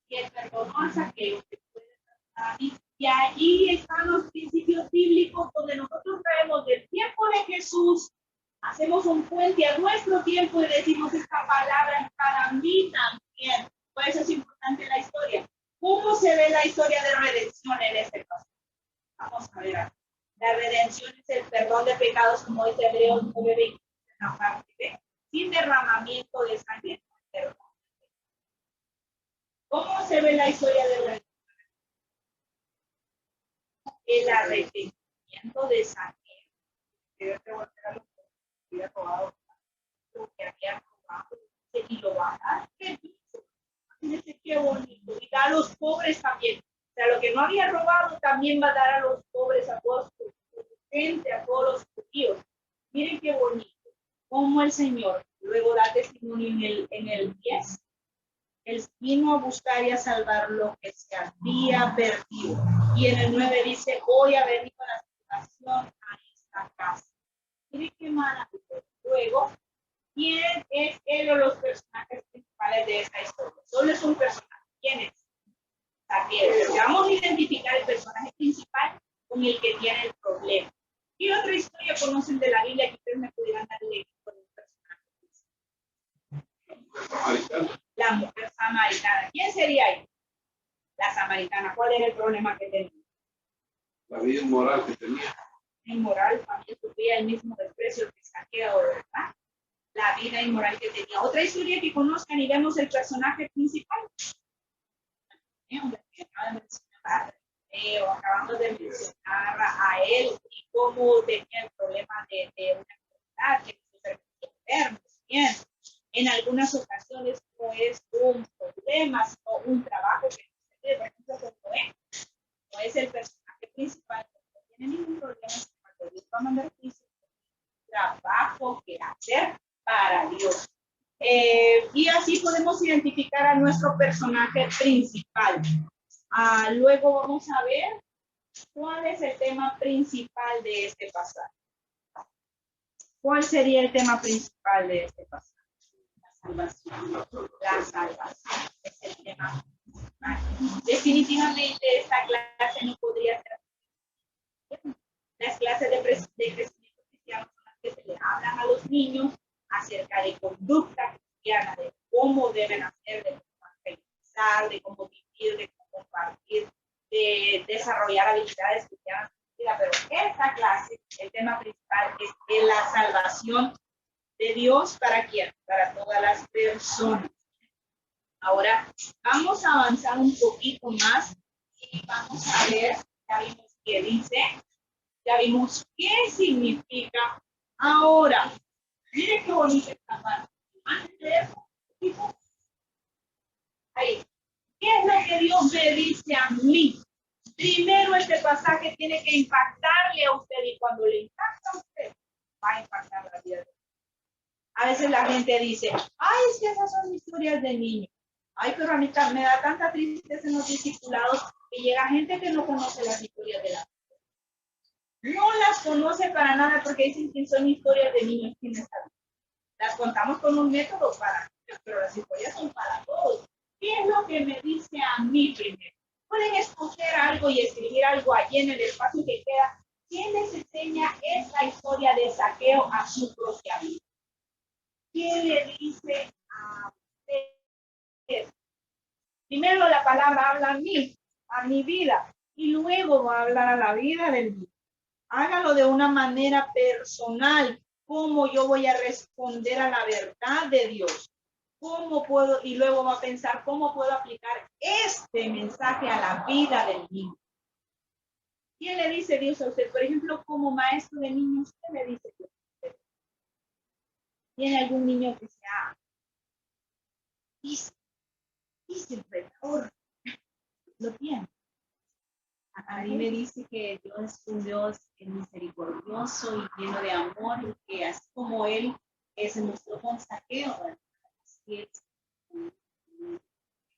y el perdón a Saqueo que puede tratar y allí están los principios bíblicos donde nosotros traemos del tiempo de Jesús, hacemos un puente a nuestro tiempo y decimos esta palabra es para mí también. Por eso es importante la historia. ¿Cómo se ve la historia de redención en este caso? Vamos a ver. La redención es el perdón de pecados, como dice Hebreos 9:20, en la parte B, sin derramamiento de sangre. ¿Cómo se ve la historia de redención? El arrepentimiento de sangre. Debe devolver a los que había robado, lo que había robado, y lo va a dar. Fíjense qué bonito. Y da a los pobres también. O sea, lo que no había robado también va a dar a los pobres, a todos los gente, a todos los judíos. Miren qué bonito. Como el Señor luego da testimonio en el 10. Él vino a buscar y a salvar lo que se había perdido. Y en el 9 dice, hoy ha venido la salvación a esta casa. Miren qué maravilloso. Luego, ¿quién es él o los personajes principales de esta historia? Solo es un personaje. ¿Quién es? Saqueo. Vamos a identificar el personaje principal con el que tiene el problema. ¿Qué otra historia conocen de la Biblia que ustedes me pudieran dar el con un personaje principal? La mujer samaritana. ¿Quién sería ahí? La samaritana. ¿Cuál era el problema que tenía? La vida inmoral que tenía. Inmoral, también sufría el mismo desprecio que Saqueo, ¿verdad? La vida inmoral que tenía. Otra historia que conozcan y vemos el personaje principal. Acabamos de mencionar a él y cómo tenía el problema de una enfermedad que se permitía enfermos. Bien, en algunas ocasiones no es un problema, sino un trabajo que no se ve. Por ejemplo, como no es el personaje principal, no tiene ningún problema, cuando Dios va a mandar juicio, trabajo que hacer para Dios. Y así podemos identificar a nuestro personaje principal. Luego vamos a ver cuál es el tema principal de este pasaje. ¿Cuál sería el tema principal de este pasaje? La salvación. La salvación es el tema principal. Definitivamente esta clase no podría ser. Las clases de crecimiento cristiano son las que se le hablan a los niños acerca de conducta cristiana, de cómo deben hacer, de cómo pensar, de cómo vivir, de cómo compartir, de desarrollar habilidades cristianas. Pero esta clase, el tema principal es la salvación de Dios. ¿Para quién? Para todas las personas. Ahora vamos a avanzar un poquito más Y vamos a ver, ya vimos qué dice, ya vimos qué significa. Ahora, miren qué bonita esta parte. Antes de eso, ahí. ¿Qué es lo que Dios me dice a mí? Primero, este pasaje tiene que impactarle a usted, y cuando le impacta a usted, va a impactar la vida de usted. A veces la gente dice, ay, es que esas son historias de niños. Ay, pero a mí me da tanta tristeza en los discipulados que llega gente que no conoce las historias de la vida. No las conoce para nada porque dicen que son historias de niños. Las contamos con un método para niños, pero las historias son para todos. ¿Qué es lo que me dice a mí primero? Pueden escoger algo y escribir algo allí en el espacio que queda. ¿Quién les enseña esta historia de Zaqueo a su propia vida? ¿Quién le dice a usted? Primero la palabra habla a mi vida, y luego va a hablar a la vida del niño. Hágalo de una manera personal. ¿Cómo yo voy a responder a la verdad de Dios? ¿Cómo puedo? Y luego va a pensar, ¿cómo puedo aplicar este mensaje a la vida del niño? ¿Quién le dice Dios a usted? Por ejemplo, como maestro de niños, ¿qué le dice Dios a usted? ¿Tiene algún niño que sea retador? ¿Lo tiene? A mí me dice que Dios es un Dios misericordioso y lleno de amor, y que así como Él se mostró con Zaqueo, así es,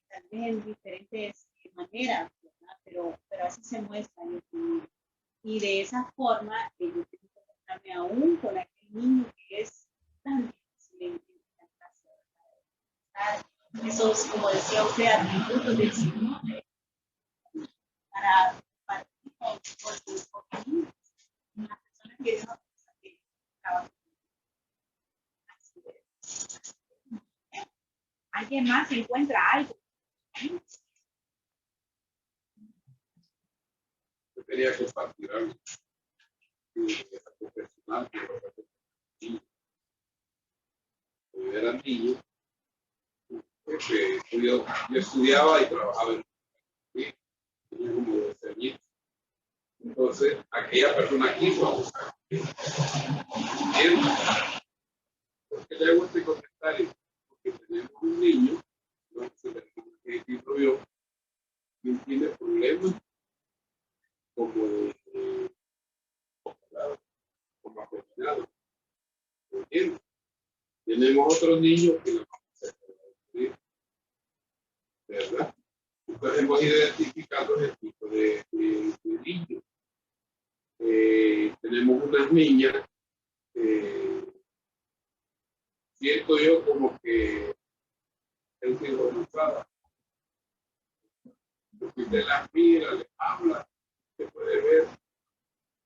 tal vez en diferentes maneras, ¿verdad? Pero así se muestra. Y de esa forma, yo tengo que mostrarme aún con aquel niño que es tan difícil en casa. Esos, como decía usted, atributos del Señor para por una persona que Dios que trabaja. ¿Alguien más encuentra algo? Yo quería compartir algo. Profesional, yo era niño, yo estudiaba y trabajaba en tenía como 12 años. Entonces, aquella persona quiso abusar. ¿Por qué le hago este comentario? Porque tenemos un niño, no sé si vio, que tiene problemas como como afeminado. Tenemos otros niños que no vamos a descubrir, ¿verdad? Entonces hemos ido identificando el tipo de niños. Tenemos unas niñas, siento yo como que es engonizada. Si usted las mira, les habla, se puede ver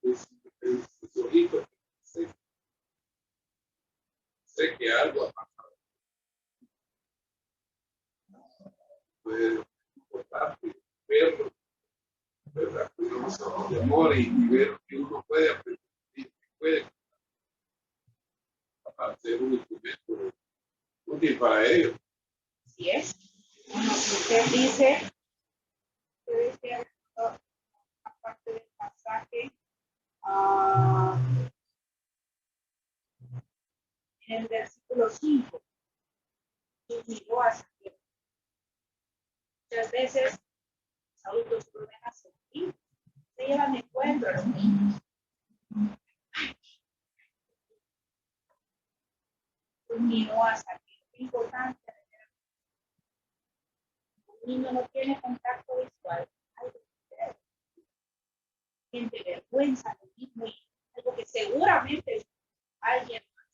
en sus ojitos. Sé que algo ha pasado. Pues, importante verlo, ¿verdad? De amor y ver que uno puede aprender, puede hacer un instrumento útil para ellos. Así es. Bueno, si usted dice, aparte del pasaje, en el versículo 5, y miró a Zaqueo. Muchas veces los adultos vuelven a sentir, se llevan de encuentro a los niños. Miró a Zaqueo. Es importante. Un niño no tiene contacto visual. Siente vergüenza lo mismo, y algo que seguramente alguien más.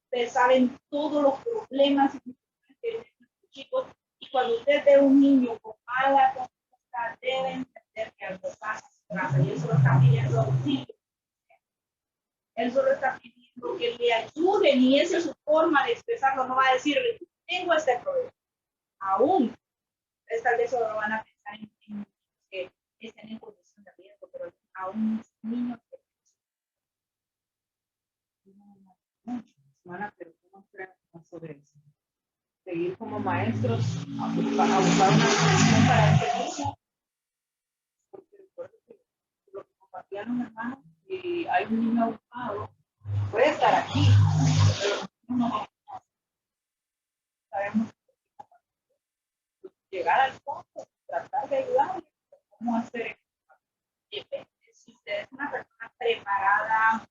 Ustedes saben todos los problemas que tienen los chicos, y cuando usted ve un niño con mala conducta, debe entender que algo pasa en su casa, y él solo está pidiendo auxilio. Él solo está pidiendo que le ayuden, y esa es su forma de expresarlo. No va a decirle, tengo este problema. Aún, tal vez solo van a pensar en que estén en condición de riesgo, pero aún niños pero ¿cómo creen sobre eso? Seguir como maestros a buscar una solución para este niño. estudiaron hermanos, y hay un niño abusado, puede estar aquí, pero no sabemos llegar al fondo, tratar de ayudar, cómo hacer eso. Si usted es una persona preparada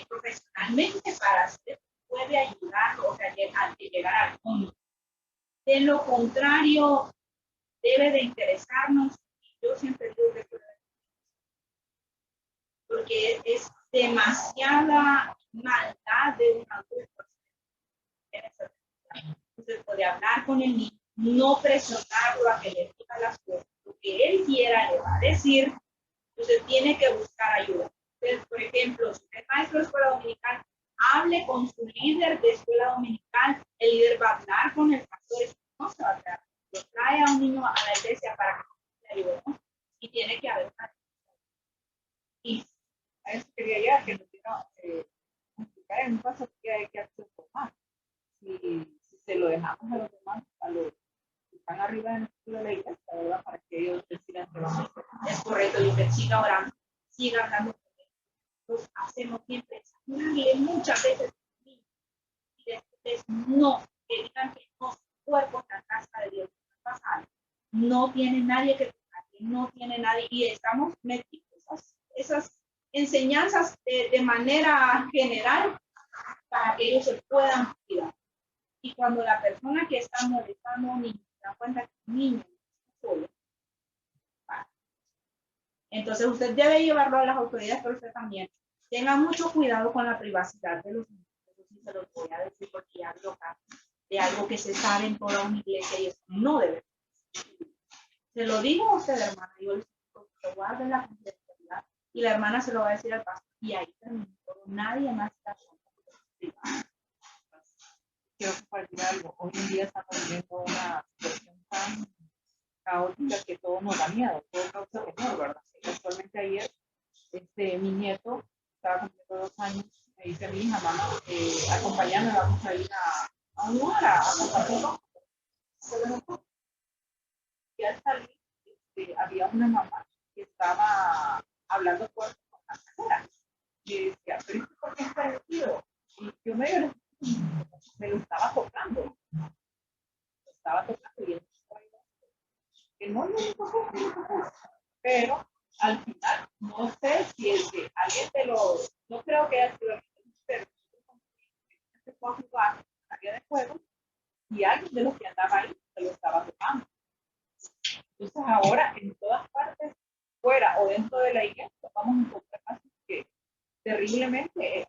profesionalmente para hacer, puede ayudarlo, o sea, a llegar al fondo. De lo contrario, debe de interesarnos. Yo siempre digo que porque es demasiada maldad de un adulto. Usted puede hablar con el niño, no presionarlo a que le diga las cosas. Lo que él quiera le va a decir. Usted tiene que buscar ayuda. Entonces, por ejemplo, si usted es maestro de escuela dominical, hable con su líder de escuela dominical. El líder va a hablar con el pastor. No se va a quedar. Lo trae a un niño a la iglesia para que le ayude, ¿no? Y tiene que haber una. Y A eso quería llegar, que nos quiero explicar en un paso que hay que hacer más. Si se lo dejamos a los demás, a los que están arriba de la iglesia, ¿verdad? Para que ellos decidan qué van a hacer. es correcto, y usted siga orando, siga hablando con él. Nosotros hacemos siempre examinarle muchas veces y después no, que digan que no, cuerpo en la casa de Dios, no tiene nadie que tocar, no tiene nadie, y estamos metidos esas enseñanzas de manera general para que ellos se puedan cuidar. Y cuando la persona que está molestando a un niño se da cuenta que un niño está solo, entonces usted debe llevarlo a las autoridades, pero usted también tenga mucho cuidado con la privacidad de los niños. Eso sí se lo voy a decir porque ya hablo de algo que se sabe en toda una iglesia y eso no debe ser. Se lo digo a usted, hermana, yo le digo que guarde la confidencialidad y la hermana se lo va a decir al pastor y ahí terminó. Nadie más está privada. Quiero compartir algo. Hoy en día estamos viviendo una situación tan caótica que todo nos da miedo, todo causa temor, ¿verdad? Actualmente ayer, mi nieto estaba cumpliendo 2 años, me dice mi hija, mamá, acompáñame, vamos a ir a un lugar a compartirlo. Y al salir, había una mamá que estaba hablando fuerte con la señora. Y decía, pero ¿por qué está vestido? Y yo me lo estaba tocando. Lo estaba tocando y él que no le tocó, pero al final, no sé si es que alguien de los, no creo que haya sido pero se fue a jugar área de juego y alguien de los que andaba ahí se lo estaba tocando. Entonces ahora en todas partes, fuera o dentro de la iglesia, vamos a encontrar casos que terriblemente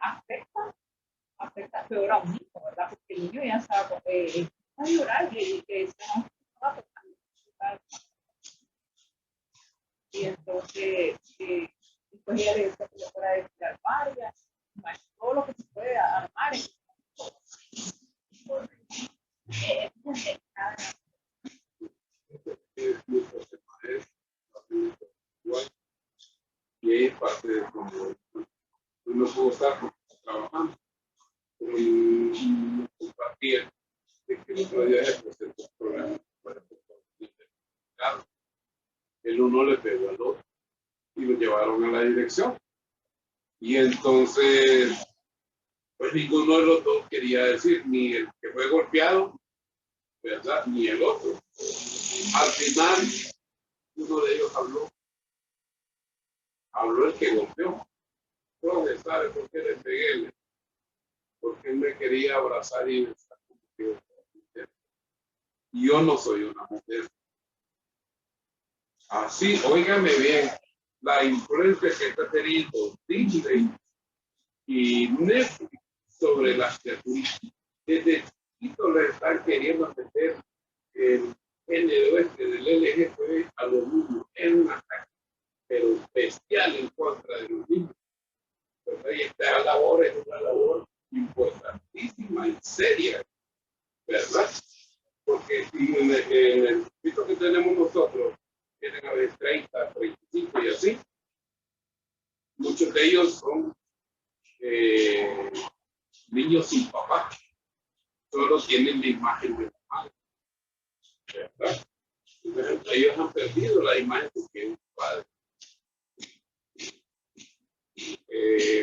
afecta peor a un niño, ¿verdad? Porque el niño ya estaba a llorar y que se no estaba tocando. Y entonces, después ella le decía que yo fuera a decir al padre, todo lo que se puede armar. Y ahí es parte de cómo no puedo estar trabajando. Pero no compartía de que el otro día se presentó un programa para el uno le pegó al otro y lo llevaron a la dirección. Y entonces, pues ninguno de los dos quería decir, ni el que fue golpeado, ¿verdad? Ni el otro. Al final, uno de ellos habló el que golpeó. ¿Dónde sabe por qué le pegué? Porque él me quería abrazar y besar como que yo soy mujer. Y yo no soy una mujer. Así, óigame bien, la influencia que está teniendo Disney y Netflix sobre las criaturas. Desde chiquito le están queriendo meter el género del LGTB a los niños en un ataque, pero bestial en contra de los niños. Pues y esta labor es una labor importantísima y seria, ¿verdad? Porque en el circuito que tenemos nosotros, tienen a veces 30, 35 y así, muchos de ellos son niños sin papá, solo tienen la imagen de la madre, ¿verdad? Entonces, ellos han perdido la imagen de que es un padre.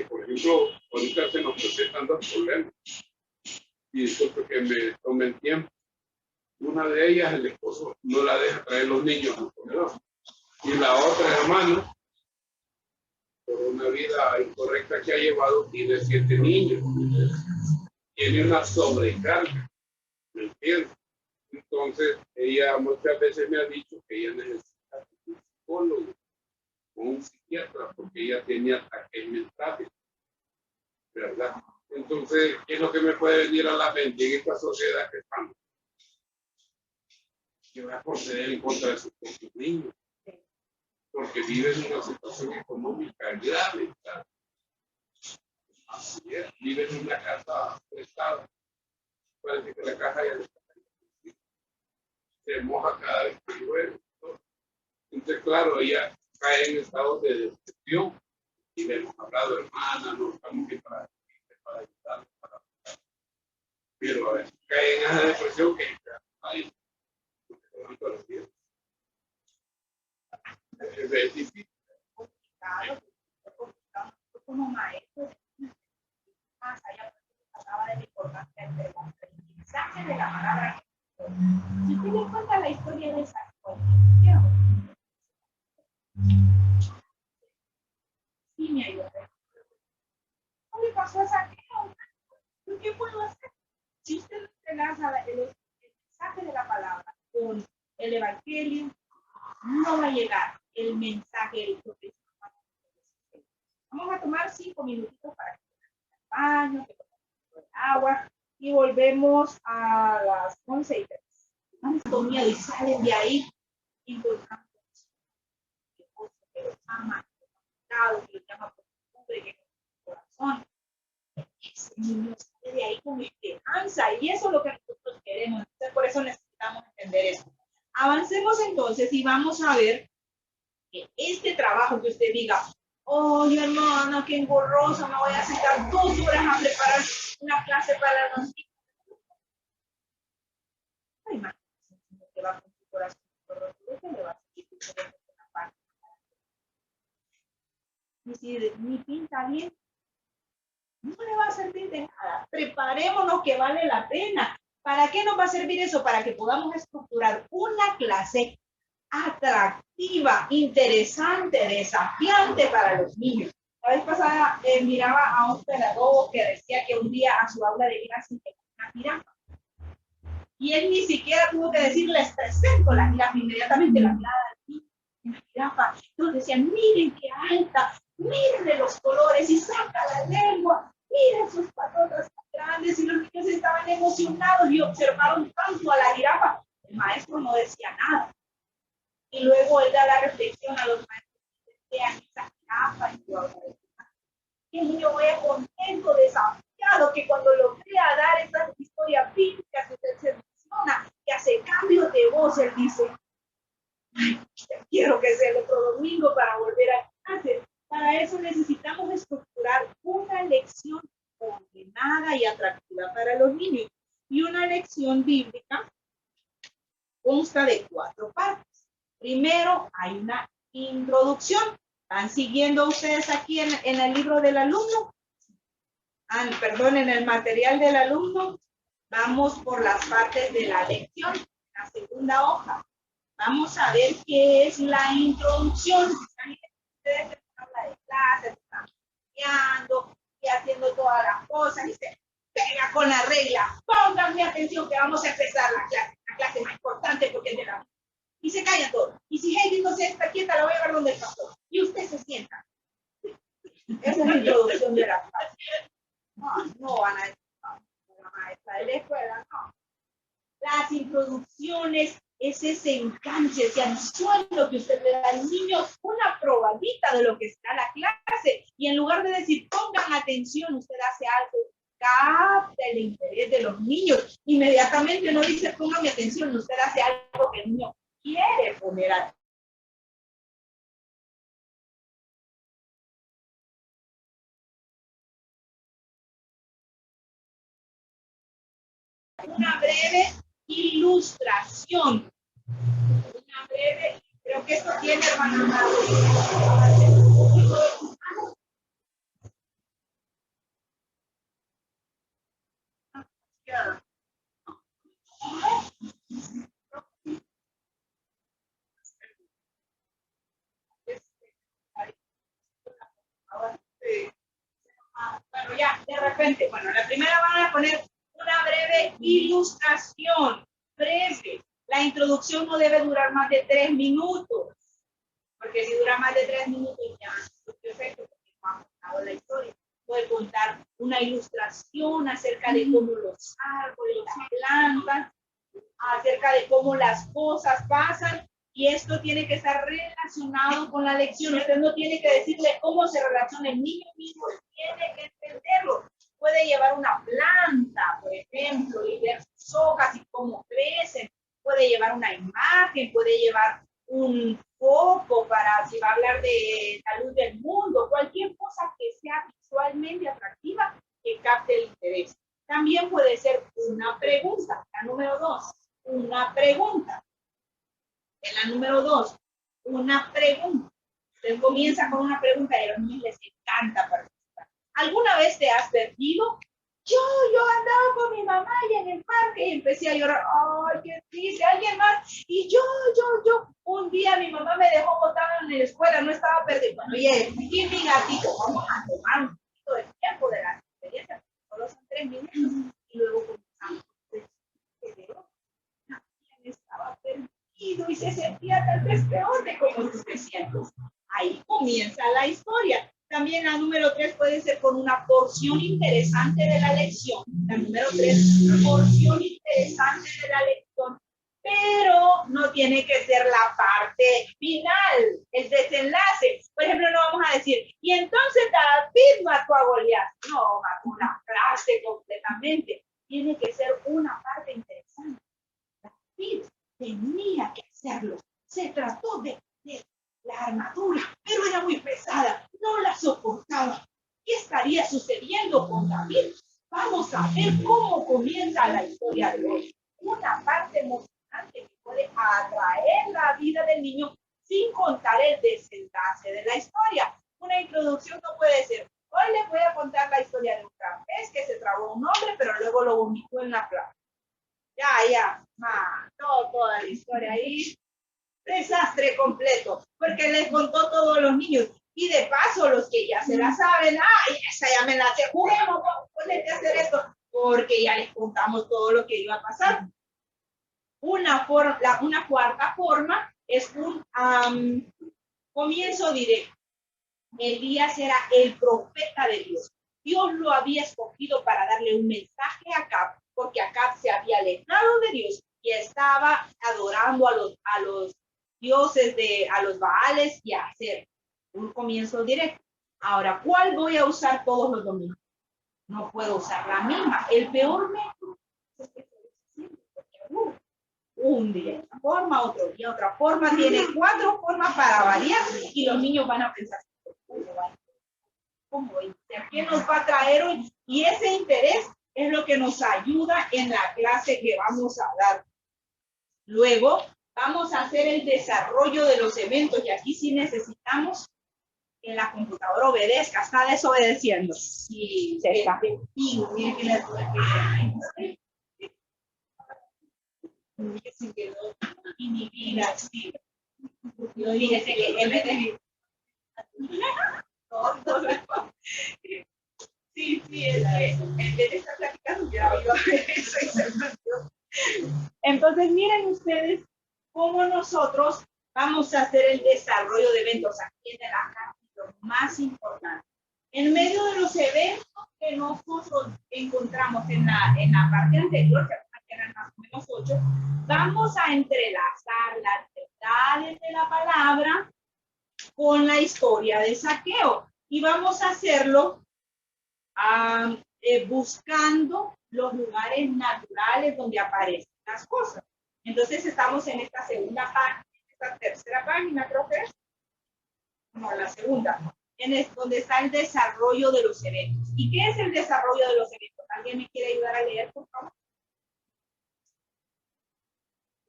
Por ejemplo, ahorita se nos presentan dos problemas. Y disculpe que me tome el tiempo. Una de ellas, el esposo no la deja traer los niños al comedor. Y la otra hermana, por una vida incorrecta que ha llevado, tiene 7 niños. Tiene una sobrecarga. ¿Me entiendes? Entonces, ella muchas veces me ha dicho que ella necesita un psicólogo o un psiquiatra porque ella tiene ataques mentales. ¿Verdad? Entonces, ¿qué es lo que me puede venir a la mente en esta sociedad que estamos? Que va a proceder en contra de sus propios niños. Porque viven en una situación económica grave. ¿Verdad? Así es, viven en una casa prestada. Parece que la casa ya se moja cada vez que llueve. Entonces, claro, ella cae en estados de depresión. Y le hemos hablado, hermana, no estamos aquí para ayudar. Pero a veces cae en esa depresión que hay. Es difícil. Como maestro, más allá hablaba de la importancia del aprendizaje de la palabra. Si usted le cuenta la historia de esa escuela, sí me ayuda. ¿Cómo le pasó a esa? ¿Qué puedo hacer? Si usted entrelaza el mensaje de la palabra con el evangelio, no va a llegar el mensaje del profeta. Vamos a tomar 5 minutitos para que el baño, que el agua y volvemos a las 11:03. Anatomía y salen de ahí encontrando que los ama, que los llama por su nombre, que es su corazón. Ese niño sale de ahí con esperanza y eso es lo que nosotros queremos. Entonces, por eso necesitamos entender eso. Avancemos entonces y vamos a ver que este trabajo que usted diga, oye, hermana, qué engorroso, me voy a sentar 2 horas a preparar una clase para los niños. Ay, imagínate, que va con su corazón roto, que le va a seguir una parte. Y si ni pinta bien, no le va a servir de nada. Preparémonos que vale la pena. ¿Para qué nos va a servir eso? Para que podamos estructurar una clase atractiva, interesante, desafiante para los niños. La vez pasada miraba a un pedagogo que decía que un día a su aula de clase una jirafa. Y él ni siquiera tuvo que decir, les presento la jirafa, inmediatamente la mirada de la jirafa. Entonces decían, miren qué alta, miren los colores y saca la lengua, miren sus patotas tan grandes. Y los niños estaban emocionados y observaron tanto a la jirafa. El maestro no decía nada. Y luego él da la reflexión a los maestros que vean esa jirafa y yo. Y el niño vaya contento, desafiado, que cuando lo vea dar esas historias bíblicas que usted se menciona, que hace cambios de voz, él dice, ay, quiero que sea el otro domingo para volver a clase. Para eso necesitamos estructurar una lección ordenada y atractiva para los niños. Y una lección bíblica consta de 4 partes. Primero, hay una introducción. ¿Están siguiendo ustedes aquí en el libro del alumno? Perdón, en el material del alumno. Vamos por las partes de la lección, la segunda hoja. Vamos a ver qué es la introducción. Ustedes hablan de clases, están estudiando y haciendo todas las cosas y se pega con la regla. Pónganme atención que vamos a empezar la clase más importante porque es de la... Y se callan todos. Y si Heidi no se está quieta, la voy a ver donde el pastor. Y usted se sienta. Esa es la introducción de la clase. No van a decir, la maestra de la escuela, no. Las introducciones es ese enganche, ese anzuelo que usted le da al niño, una probadita de lo que será la clase. Y en lugar de decir, pongan atención, usted hace algo, capta el interés de los niños. Inmediatamente no dice, póngame atención, usted hace algo que el niño quiere poner atención. Una breve ilustración. Una breve, creo que esto tiene, hermana. repente, bueno, la primera van a poner una breve ilustración, breve. La introducción no debe durar más de 3 minutos, porque si dura más de 3 minutos ya es perfecto, porque no ha contado la historia. Puede contar una ilustración acerca de cómo los árboles, las plantas, acerca de cómo las cosas pasan, y esto tiene que estar relacionado con la lección. Usted no tiene que decirle cómo se relaciona, el niño mismo tiene que entenderlo. Puede llevar una planta, por ejemplo, y ver sus hojas y cómo crecen. Puede llevar una imagen, puede llevar un foco para, si va a hablar de la luz del mundo, cualquier cosa que sea visualmente atractiva que capte el interés. También puede ser una pregunta. La número 2, una pregunta. En la número 2, una pregunta. Usted comienza con una pregunta y a los niños les encanta participar. ¿Alguna vez te has perdido? Yo andaba con mi mamá y en el parque y empecé a llorar. Ay, qué triste, alguien más. Y yo. Un día mi mamá me dejó botada en la escuela, no estaba perdida. Oye, y mi gatito, vamos a tomar un poquito de tiempo de la experiencia. Solo son 3 minutos. Y luego comenzamos. Estaba perdido y se sentía tal vez peor de cómo tú te sientes. Ahí comienza la historia. También la número 3 puede ser con una porción interesante de la lección. La número 3, una porción interesante de la lección, pero no tiene que ser la parte final, el desenlace. Por ejemplo, no vamos a decir, y entonces David mató a Goliat. No, mató una frase completamente. Tiene que ser una parte interesante. David tenía que hacerlo. Se trató de la armadura, pero era muy pesada, no la soportaba. ¿Qué estaría sucediendo con David? Vamos a ver cómo comienza la historia de hoy. Una parte emocionante que puede atraer la vida del niño sin contar el desenlace de la historia. Una introducción no puede ser, hoy les voy a contar la historia de un gran pez que se tragó un hombre, pero luego lo vomitó en la playa. Ya, toda la historia ahí. Desastre completo, porque les contó a todos los niños. Y de paso, los que ya se la saben, esa ya me la sé, juguemos, ponete a hacer esto, porque ya les contamos todo lo que iba a pasar. Una cuarta forma es un comienzo directo. Elías era el profeta de Dios. Dios lo había escogido para darle un mensaje a Acab, porque Acab se había alejado de Dios y estaba adorando a los dioses, a los Baales, y a hacer un comienzo directo. Ahora, ¿cuál voy a usar todos los domingos? No puedo usar la misma. El peor método es que un día una forma, otro día otra forma. Tiene 4 formas para variar y los niños van a pensar, ¿cómo? ¿Qué nos va a traer hoy? Y ese interés es lo que nos ayuda en la clase que vamos a dar. Luego, vamos a hacer el desarrollo de los eventos, y aquí sí necesitamos que la computadora obedezca. Está desobedeciendo. Sí, se está. Fíjese que en vez de... Sí, es que en vez de estar platicando, ya iba a ver eso y se perdió. Entonces, miren ustedes cómo nosotros vamos a hacer el desarrollo de eventos. Aquí en la lo más importante. En medio de los eventos que nosotros encontramos en la parte anterior, que eran más o menos 8, vamos a entrelazar las verdades de la palabra con la historia de Zaqueo. Y vamos a hacerlo buscando los lugares naturales donde aparecen las cosas. Entonces estamos en esta segunda página, esta tercera página creo que es. No, la segunda. Donde está el desarrollo de los eventos. ¿Y qué es el desarrollo de los eventos? ¿Alguien me quiere ayudar a leer, por favor?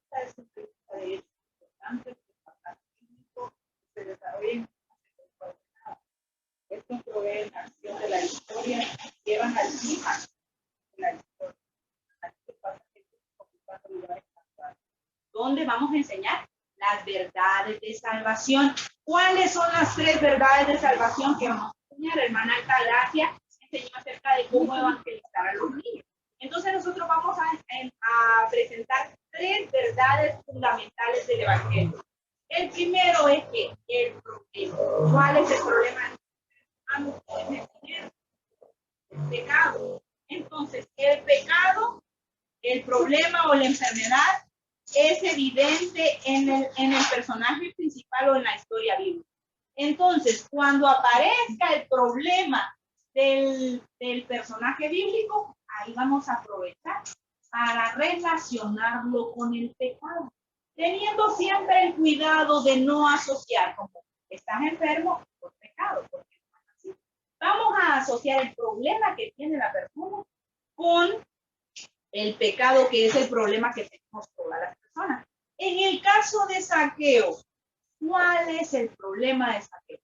Esta es una pregunta de hecho importante, se desarrolla. Esto provee la acción de la historia, llevan al clímax de la historia. ¿Dónde vamos a enseñar? Las verdades de salvación. ¿Cuáles son las 3 verdades de salvación que vamos a enseñar? Hermana Altagracia enseñó acerca de cómo evangelizar a los niños. Entonces nosotros vamos a presentar 3 verdades fundamentales del Evangelio. El primero es que el problema. ¿Cuál es el problema? El pecado. Entonces, el pecado, el problema o la enfermedad es evidente en el personaje principal o en la historia bíblica. Entonces, cuando aparezca el problema del personaje bíblico, ahí vamos a aprovechar para relacionarlo con el pecado, teniendo siempre el cuidado de no asociar como estás enfermo por pecado, porque no es así. Vamos a asociar el problema que tiene la persona con el pecado, que es el problema que tenemos todas las personas. En el caso de Zaqueo, ¿cuál es el problema de Zaqueo?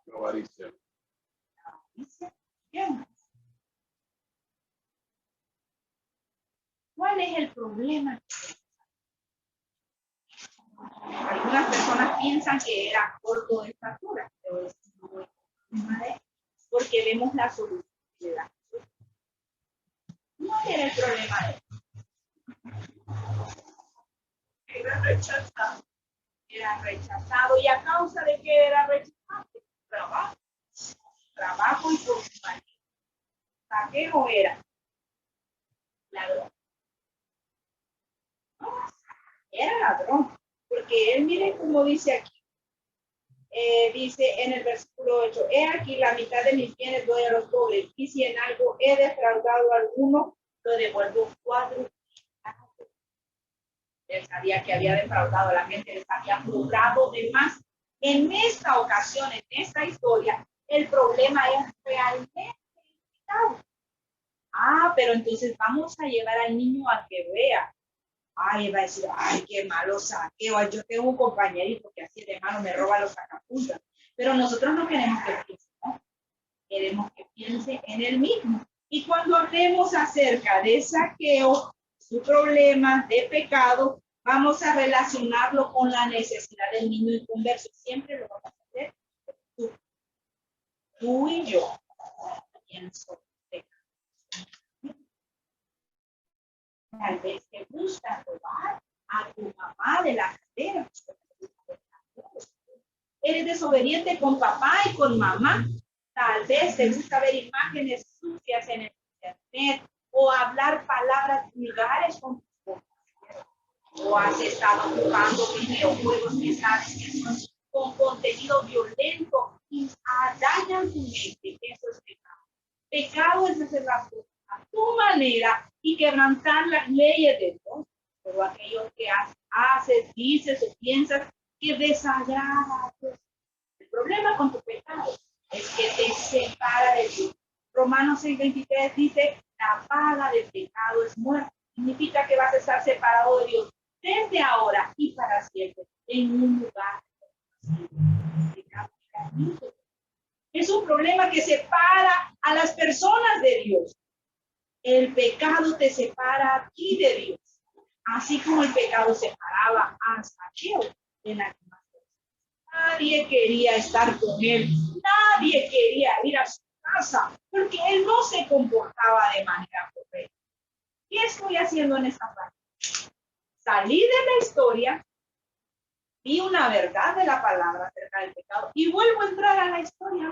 La avaricia. Bien. ¿Cuál es el problema? Algunas personas piensan que era corto de estatura, pero es no es problema de él, porque vemos la solución que le da. ¿Cuál era el problema de él? Era rechazado. Era rechazado. ¿Y a causa de qué era rechazado? Trabajo. Trabajo y por su marido. Zaqueo era ladrón. No, era ladrón. Porque él, miren cómo dice aquí. Dice en el versículo 8, he aquí la mitad de mis bienes doy a los pobres, y si en algo he defraudado a alguno, lo devuelvo 4. Él sabía que había defraudado a la gente, les había cobrado de más. En esta ocasión, en esta historia, el problema es realmente el pecado. Pero entonces vamos a llevar al niño a que vea. Va a decir, qué malo Zaqueo. Yo tengo un compañerito que así de mano me roba los sacapuntas. Pero nosotros no queremos que piense, ¿no? Queremos que piense en él mismo. Y cuando hablemos acerca de Zaqueo, su problema de pecado, vamos a relacionarlo con la necesidad del niño inconverso. Siempre lo vamos a hacer tú y yo. Pienso. Tal vez te gusta robar a tu mamá de la cartera. Eres desobediente con papá y con mamá. Tal vez te gusta ver imágenes sucias en el internet o hablar palabras vulgares con tus compañeros. O has estado jugando videojuegos que sabes que son con contenido violento y dañan tu mente. Eso es pecado. Pecado es hacer las cosas a tu manera y quebrantar las leyes de Dios. Pero aquello que haces, dices o piensas que desagrada a Dios. El problema con tu pecado es que te separa de Dios. Romanos 6:23 dice, la paga del pecado es muerte. Significa que vas a estar separado de Dios desde ahora y para siempre en un lugar. Es un problema que separa a las personas de Dios. El pecado te separa a ti de Dios, así como el pecado separaba a Zaqueo de la demás. Nadie quería estar con él, nadie quería ir a su casa, porque él no se comportaba de manera correcta. ¿Qué estoy haciendo en esta parte? Salí de la historia, vi una verdad de la palabra acerca del pecado y vuelvo a entrar a la historia.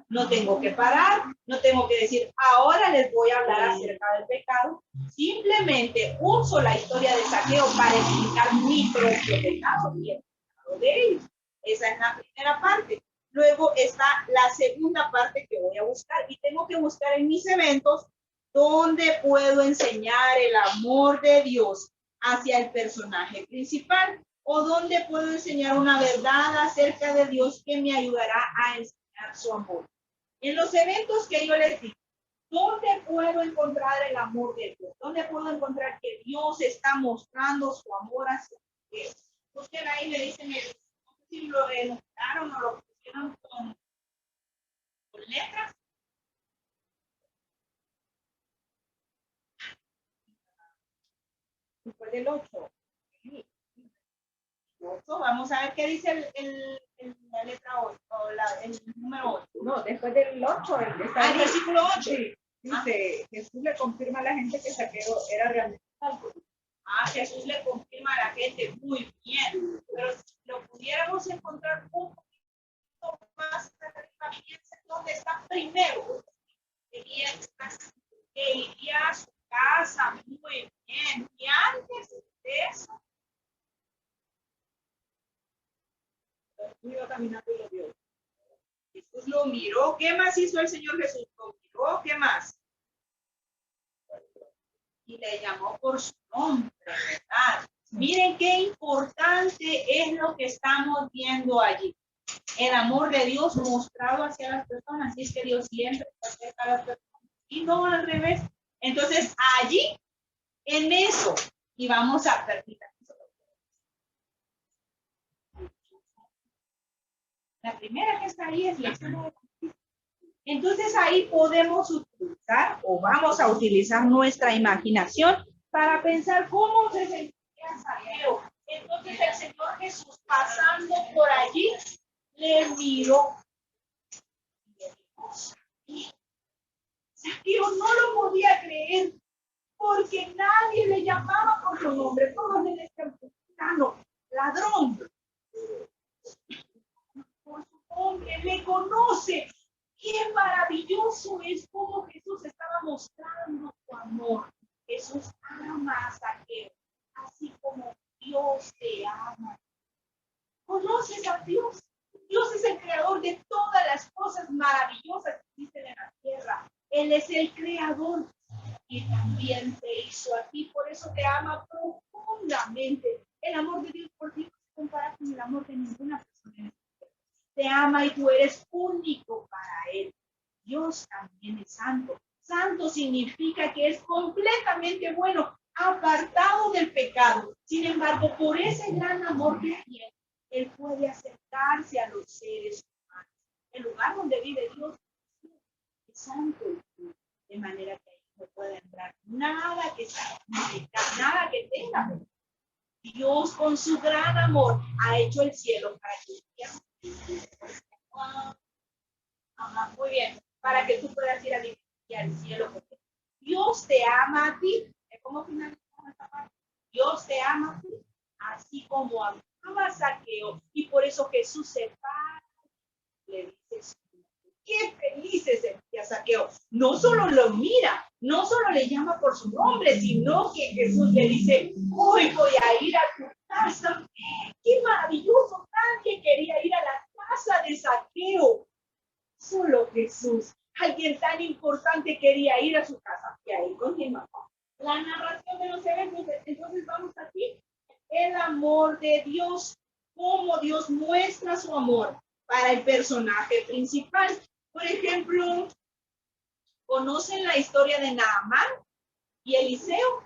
No tengo que parar, no tengo que decir, ahora les voy a hablar acerca del pecado. Simplemente uso la historia de Zaqueo para explicar mi propio pecado y el pecado de ellos. Esa es la primera parte. Luego está la segunda parte que voy a buscar y tengo que buscar en mis eventos donde puedo enseñar el amor de Dios hacia el personaje principal o donde puedo enseñar una verdad acerca de Dios que me ayudará a enseñar su amor. En los eventos que yo les digo, ¿dónde puedo encontrar el amor de Dios? ¿Dónde puedo encontrar que Dios está mostrando su amor hacia ustedes? Busquen ahí, me dicen, no sé si lo notaron o lo pusieron con letras. Después del 8. 8. Vamos a ver qué dice el la letra 8, o el número 8. No, después del 8, El versículo 8. Sí, dice, Jesús le confirma a la gente que Zaqueo era realmente algo. Jesús le confirma a la gente muy bien, pero si lo pudiéramos encontrar un poquito más arriba, piensen dónde está primero. Que iría a su casa muy bien, y antes de eso, Iba caminando y lo vio. Jesús lo miró. ¿Qué más hizo el Señor Jesús? Lo miró. ¿Qué más? Y le llamó por su nombre, ¿verdad? Miren qué importante es lo que estamos viendo allí. El amor de Dios mostrado hacia las personas. Y es que Dios siempre está cerca de las personas y no al revés. Entonces, allí, en eso, y vamos a permitir. La primera que está ahí es la escena de Cristo. Entonces ahí podemos utilizar o vamos a utilizar nuestra imaginación para pensar cómo se sentía Zaqueo. Entonces el Señor Jesús pasando por allí le miró. Zaqueo no lo podía creer porque nadie le llamaba por su nombre. Todos le decían, ladrón. Por su nombre, le conoce. Qué maravilloso es como Jesús estaba mostrando su amor. Jesús ama a Zaqueo, así como Dios te ama. ¿Conoces a Dios? Dios es el creador de todas las cosas maravillosas que existen en la tierra. Él es el creador y también te hizo a ti, por eso te ama profundamente. El amor de Dios por ti no se compara con el amor de ninguna persona. Te ama y tú eres único para Él. Dios también es santo. Santo significa que es completamente bueno, apartado del pecado. Sin embargo, por ese gran amor que tiene, Él puede acercarse a los seres humanos. El lugar donde vive Dios es santo, de manera que ahí no puede entrar nada que sea, nada que tenga. Dios con su gran amor ha hecho el cielo para que muy bien, para que tú puedas ir a vivir al cielo. Porque Dios te ama a ti. ¿Cómo finalizamos esta parte? Dios te ama a ti, así como amaba a Zaqueo. Y por eso Jesús se para, le dice, qué feliz se sentía Zaqueo. No solo lo mira, no solo le llama por su nombre, sino que Jesús le dice, hoy voy a ir a tu casa. Qué maravilloso, nadie quería ir a la casa de Zaqueo. Solo Jesús, alguien tan importante, quería ir a su casa. Y ahí continuamos la narración de los eventos. Entonces vamos aquí. El amor de Dios, cómo Dios muestra su amor para el personaje principal. Por ejemplo, ¿conocen la historia de Naamán y Eliseo?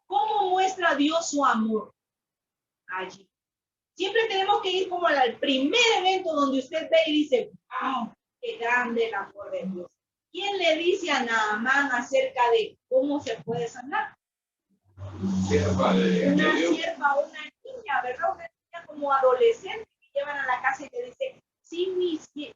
¿Cómo muestra Dios su amor allí? Siempre tenemos que ir como al primer evento donde usted ve y dice, ¡wow! ¡Qué grande el amor de Dios! ¿Quién le dice a Naamán acerca de cómo se puede sanar? Una sierva, una niña, ¿verdad? Una niña como adolescente que llevan a la casa y le dice, si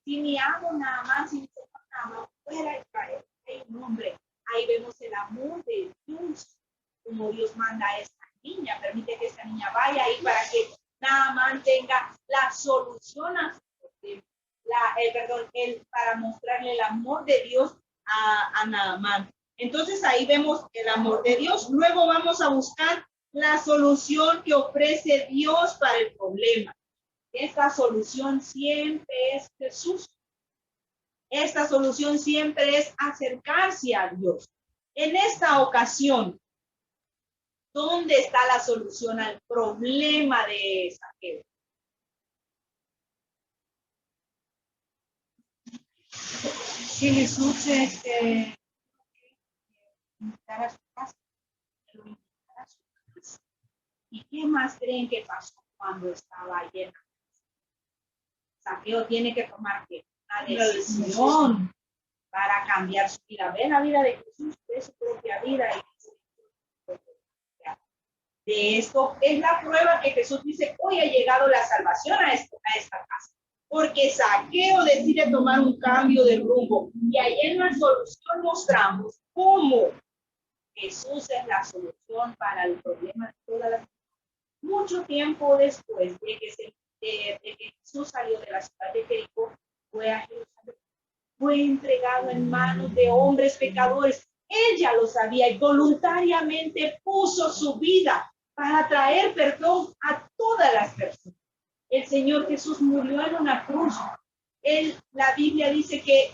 mi amo Naamán, si mi señor Naamán fuera a Israel, hay un hombre. Ahí vemos el amor de Dios, como Dios manda a esta niña, permite que esta niña vaya ahí para que Naamán tenga la solución a su problema. Para mostrarle el amor de Dios a Naamán. Entonces ahí vemos el amor de Dios. Luego vamos a buscar la solución que ofrece Dios para el problema. Esta solución siempre es Jesús. Esta solución siempre es acercarse a Dios. En esta ocasión, ¿dónde está la solución al problema de Zaqueo? Si Jesús invitar a su casa. ¿Y qué más creen que pasó cuando estaba llena? Zaqueo tiene que tomar una decisión para cambiar su vida. Ve la vida de Jesús, ve su propia vida. De esto es la prueba que Jesús dice, hoy ha llegado la salvación a esta casa. Porque Zaqueo decide tomar un cambio de rumbo. Y ahí en la solución mostramos cómo Jesús es la solución para el problema de todas las. Mucho tiempo después de que Jesús salió de la ciudad de Jericó, fue a Jerusalén. Fue entregado en manos de hombres pecadores. Él ya lo sabía y voluntariamente puso su vida para traer perdón a todas las personas. El Señor Jesús murió en una cruz. La Biblia dice que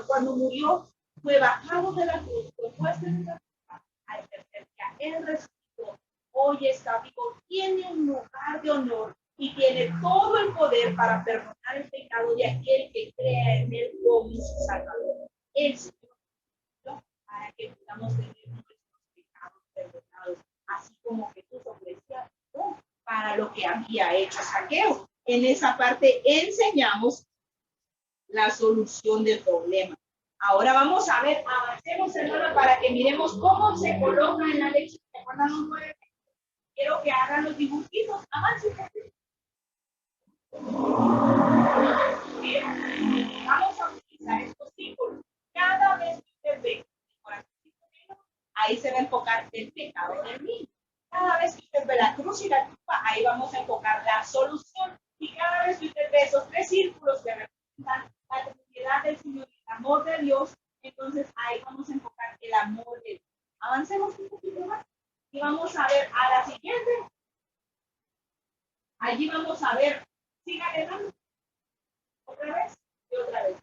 cuando murió fue bajado de la cruz, fue puesto en la cruz al tercer día. Él resucitó, hoy está vivo, tiene un lugar de honor y tiene todo el poder para perdonar el pecado de aquel que crea en él como su Salvador. El Señor, para que podamos tener nuestros pecados perdonados, así como Jesús ofrecía para lo que había hecho Zaqueo. En esa parte enseñamos la solución del problema. Ahora vamos a ver, avancemos, hermana, para que miremos cómo se coloca en la lección. Quiero que hagan los dibujitos. Avancen. Vamos a utilizar estos símbolos. Cada vez que usted ve ahí se va a enfocar el pecado del niño. Cada vez que usted ve la cruz y la tumba, ahí vamos a enfocar la solución. Y cada vez que usted ve esos tres círculos que representan la Trinidad del Señor y el amor de Dios, entonces ahí vamos a enfocar el amor de Dios. Avancemos un poquito más y vamos a ver a la siguiente. Allí vamos a ver, síganle dando. Otra vez y otra vez.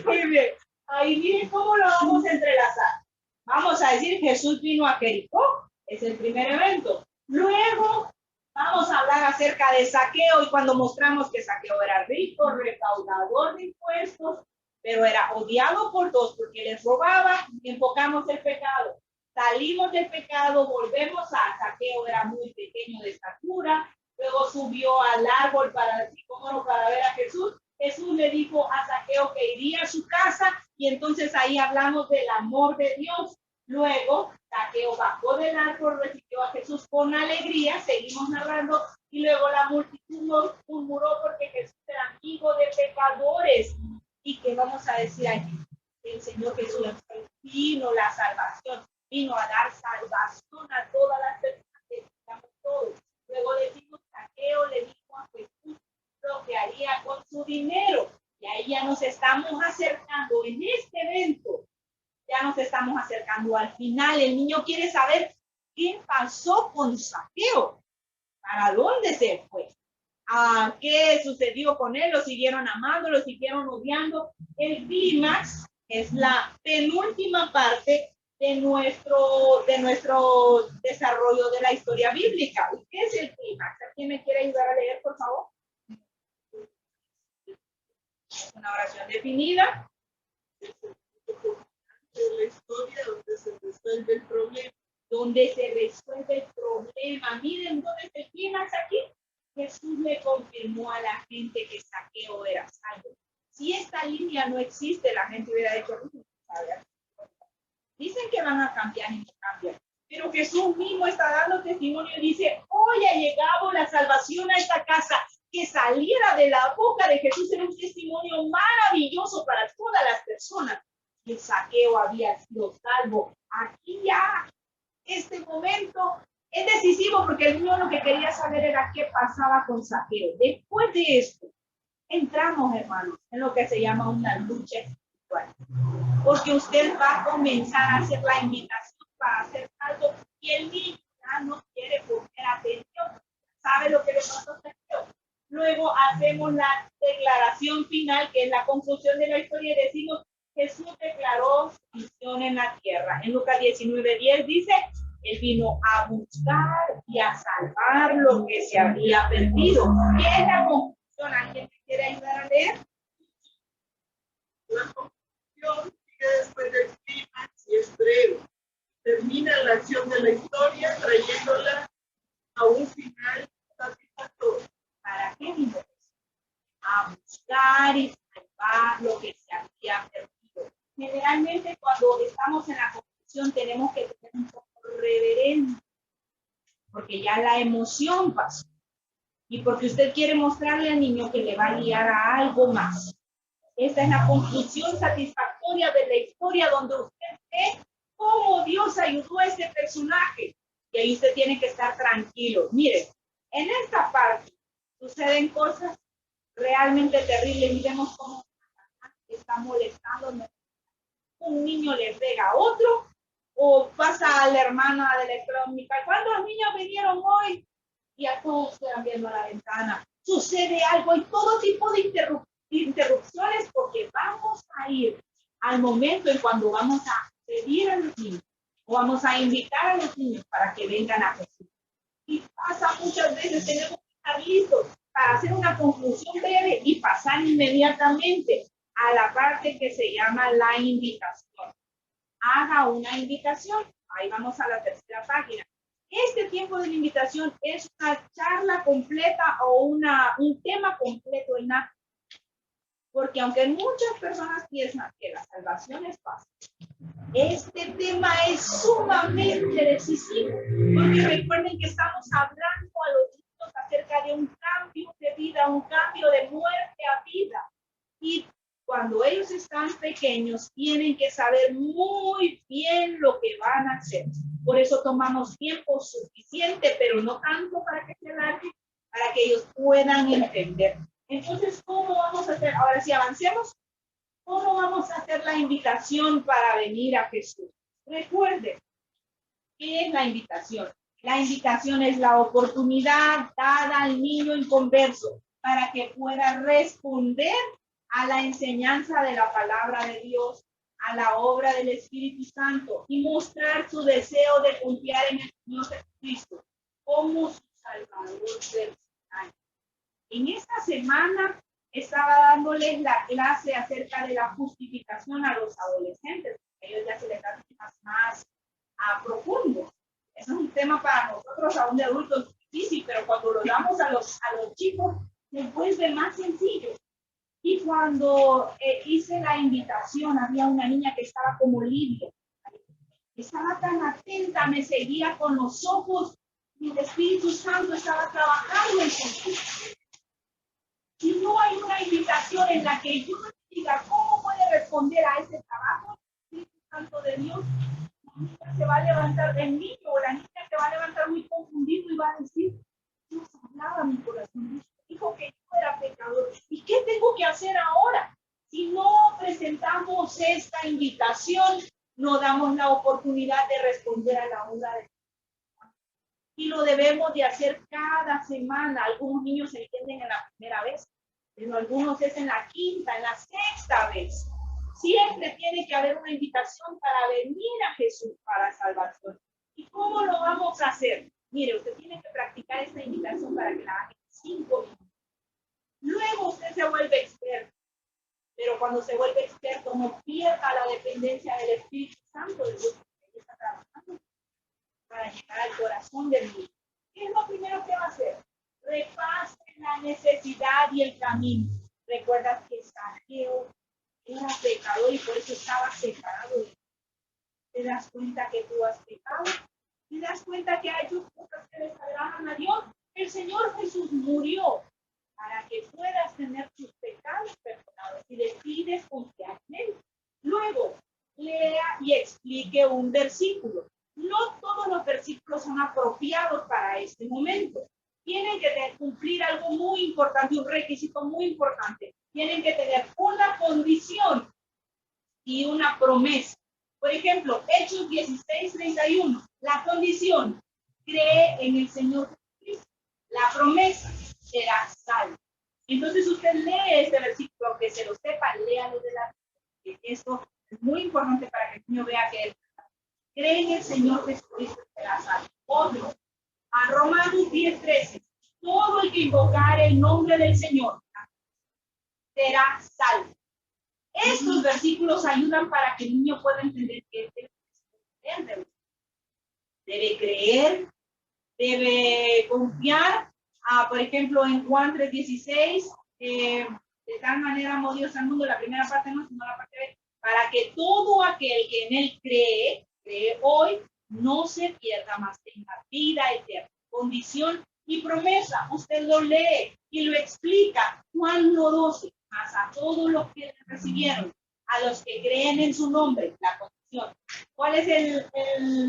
Muy bien. Ahí miren cómo lo vamos a entrelazar. Vamos a decir Jesús vino a Jericó. Es el primer evento. Luego vamos a hablar acerca de Zaqueo y cuando mostramos que Zaqueo era rico, recaudador de impuestos, pero era odiado por todos porque les robaba, enfocamos el pecado. Salimos del pecado, volvemos a Zaqueo, era muy pequeño de estatura, luego subió al árbol para ver a Jesús. Jesús le dijo a Zaqueo que iría a su casa y entonces ahí hablamos del amor de Dios. Luego, Zaqueo bajó del árbol, recibió a Jesús con alegría, seguimos narrando, y luego la multitud murmuró porque Jesús era amigo de pecadores. ¿Y qué vamos a decir aquí? El Señor Jesús vino la salvación, vino a dar salvación a todas las personas que estamos todos. Luego decimos, Zaqueo le dijo a Jesús lo que haría con su dinero. Y ahí ya nos estamos acercando en este evento. Ya nos estamos acercando al final. El niño quiere saber qué pasó con Zaqueo. ¿Para dónde se fue? ¿Qué sucedió con él? ¿Lo siguieron amando? ¿Lo siguieron odiando? El clímax es la penúltima parte de nuestro desarrollo de la historia bíblica. ¿Qué es el clímax? ¿Quién me quiere ayudar a leer, por favor? Una oración definida. La historia donde se resuelve el problema. Donde se resuelve el problema. Miren dónde está el clímax aquí. Jesús le confirmó a la gente que Zaqueo era salvo. Si esta línea no existe, la gente hubiera dicho, dicen que van a cambiar y no cambian. Pero Jesús mismo está dando testimonio y dice, hoy ha llegado la salvación a esta casa. Que saliera de la boca de Jesús era un testimonio maravilloso para todas las personas. Que Zaqueo había sido salvo. Aquí ya, este momento es decisivo porque el niño lo que quería saber era qué pasaba con Zaqueo. Después de esto, entramos, hermanos, en lo que se llama una lucha espiritual. Porque usted va a comenzar a hacer la invitación para hacer algo y el niño ya no quiere poner atención. ¿Sabe lo que le pasó a Zaqueo? Luego hacemos la declaración final, que es la conclusión de la historia, y decimos, Jesús declaró su misión en la tierra. En Lucas 19:10 dice, él vino a buscar y a salvar lo que se había perdido. ¿Qué es la conclusión? ¿Alguien me quiere ayudar a leer? La conclusión sigue después del clímax y es breve. Termina la acción de la historia trayéndola a un final satisfactorio. ¿Para qué vino? A buscar y salvar lo que se había perdido. generalmente cuando estamos en la confesión tenemos que tener un poco de reverencia, porque ya la emoción pasó. Y porque usted quiere mostrarle al niño que le va a guiar a algo más. Esta es la conclusión satisfactoria de la historia donde usted ve cómo Dios ayudó a este personaje. Y ahí usted tiene que estar tranquilo. Mire, en esta parte suceden cosas realmente terribles. Miremos cómo está molestando. Un niño le pega a otro, o pasa a la hermana de la electrónica. ¿Cuántos niños vinieron hoy? Y a todos quedan viendo a la ventana. Sucede algo, hay todo tipo de interrupciones, porque vamos a ir al momento en cuando vamos a pedir a los niños, o vamos a invitar a los niños para que vengan a Jesús. Y pasa muchas veces, tenemos que estar listos para hacer una conclusión breve y pasar inmediatamente a la parte que se llama la invitación. Haga una invitación. Ahí vamos a la tercera página. Este tiempo de la invitación es una charla completa o un tema completo en nada. Porque aunque muchas personas piensan que la salvación es fácil, este tema es sumamente decisivo. Porque recuerden que estamos hablando a los niños acerca de un cambio de vida, un cambio de muerte a vida. Y cuando ellos están pequeños, tienen que saber muy bien lo que van a hacer. Por eso tomamos tiempo suficiente, pero no tanto para que se alargue, para que ellos puedan entender. Entonces, ¿cómo vamos a hacer? Ahora sí, avancemos. ¿Cómo vamos a hacer la invitación para venir a Jesús? Recuerden, ¿qué es la invitación? La invitación es la oportunidad dada al niño inconverso para que pueda responder a la enseñanza de la palabra de Dios, a la obra del Espíritu Santo y mostrar su deseo de confiar en el Señor Jesucristo como su Salvador personal. En esta semana estaba dándoles la clase acerca de la justificación a los adolescentes. Ellos ya se les dan temas más profundos. Eso es un tema para nosotros, aún de adultos, difícil, pero cuando lo damos a los chicos, se vuelve más sencillo. Y cuando hice la invitación, había una niña que estaba como Lidia. Estaba tan atenta, me seguía con los ojos y el Espíritu Santo estaba trabajando en su vida. Si no hay una invitación en la que yo diga cómo puede responder a ese trabajo, el Espíritu Santo de Dios, la niña se va a levantar, el niño o la niña se va a levantar muy confundido y va a decir, Dios hablaba a mi corazón, dijo que yo era pecador. ¿Y qué tengo que hacer ahora? Si no presentamos esta invitación, no damos la oportunidad de responder a la obra de Dios. Y lo debemos de hacer cada semana. Algunos niños se entienden en la primera vez, pero algunos es en la quinta, en la sexta vez. Siempre tiene que haber una invitación para venir a Jesús para salvación. ¿Y cómo lo vamos a hacer? Mire, usted tiene que practicar esta invitación para que la haga en 5 minutos. Luego usted se vuelve experto. Pero cuando se vuelve experto, no pierda la dependencia del Espíritu Santo de Dios que está trabajando para llegar al corazón del niño. ¿Qué es lo primero que va a hacer? Repase la necesidad y el camino. Recuerda que Saqueo era pecador y por eso estaba separado de Dios. ¿Te das cuenta que tú has pecado? ¿Te das cuenta que hay cosas que desagradan a Dios? El Señor Jesús murió para que puedas tener tus pecados perdonados y decides confiar en Él. Luego, lea y explique un versículo. No todos los versículos son apropiados para este momento. Tienen que cumplir algo muy importante, un requisito muy importante. Tienen que tener una condición y una promesa. Por ejemplo, Hechos 16:31. La condición, cree en el Señor Jesucristo. La promesa, será salvo. Entonces usted lee este versículo, aunque se lo sepa, léalo de la Biblia. Esto es muy importante para que el niño vea que él cree en el Señor Jesucristo, será salvo. Otro, a Romanos 10:13. Todo el que invocare el nombre del Señor será salvo. Estos versículos ayudan para que el niño pueda entender que debe creer, debe confiar. Por ejemplo, en Juan 3:16, de tal manera amó Dios al mundo, la primera parte no, sino la parte B, para que todo aquel que en él cree hoy, no se pierda, más tenga vida eterna. Condición y promesa, usted lo lee y lo explica. Juan 1:12, más a todos los que recibieron, a los que creen en su nombre, la condición. ¿Cuál es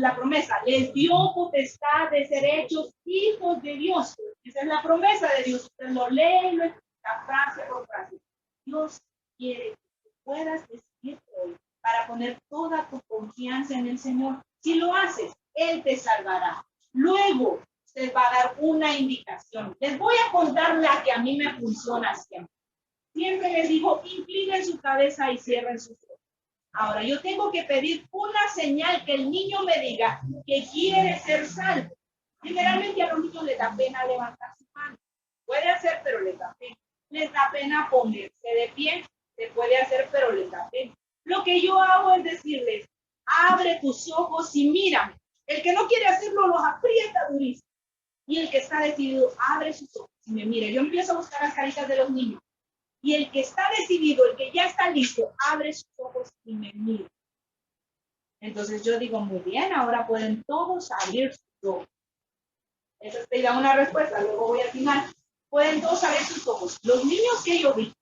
la promesa? Les dio potestad de ser hechos hijos de Dios. Esa es la promesa de Dios. Usted lo lee y lo explica frase por frase. Dios quiere que puedas decidir hoy para poner toda tu confianza en el Señor. Si lo haces, Él te salvará. Luego, usted va a dar una indicación. Les voy a contar la que a mí me funciona siempre. Siempre les digo, inclinen su cabeza y cierren sus ojos. Ahora, yo tengo que pedir una señal que el niño me diga que quiere ser salvo. Generalmente a los niños les da pena levantar su mano. Puede hacer, pero les da pena. Les da pena ponerse de pie. Se puede hacer, pero les da pena. Lo que yo hago es decirles, abre tus ojos y mírame. El que no quiere hacerlo los aprieta durísimo. Y el que está decidido, abre sus ojos y me mira. Yo empiezo a buscar las caritas de los niños. Y el que está decidido, el que ya está listo, abre sus ojos y me mira. Entonces yo digo, muy bien, ahora pueden todos abrir sus ojos. Esa te da una respuesta, luego voy al final. Pueden todos abrir sus ojos. Los niños que yo vi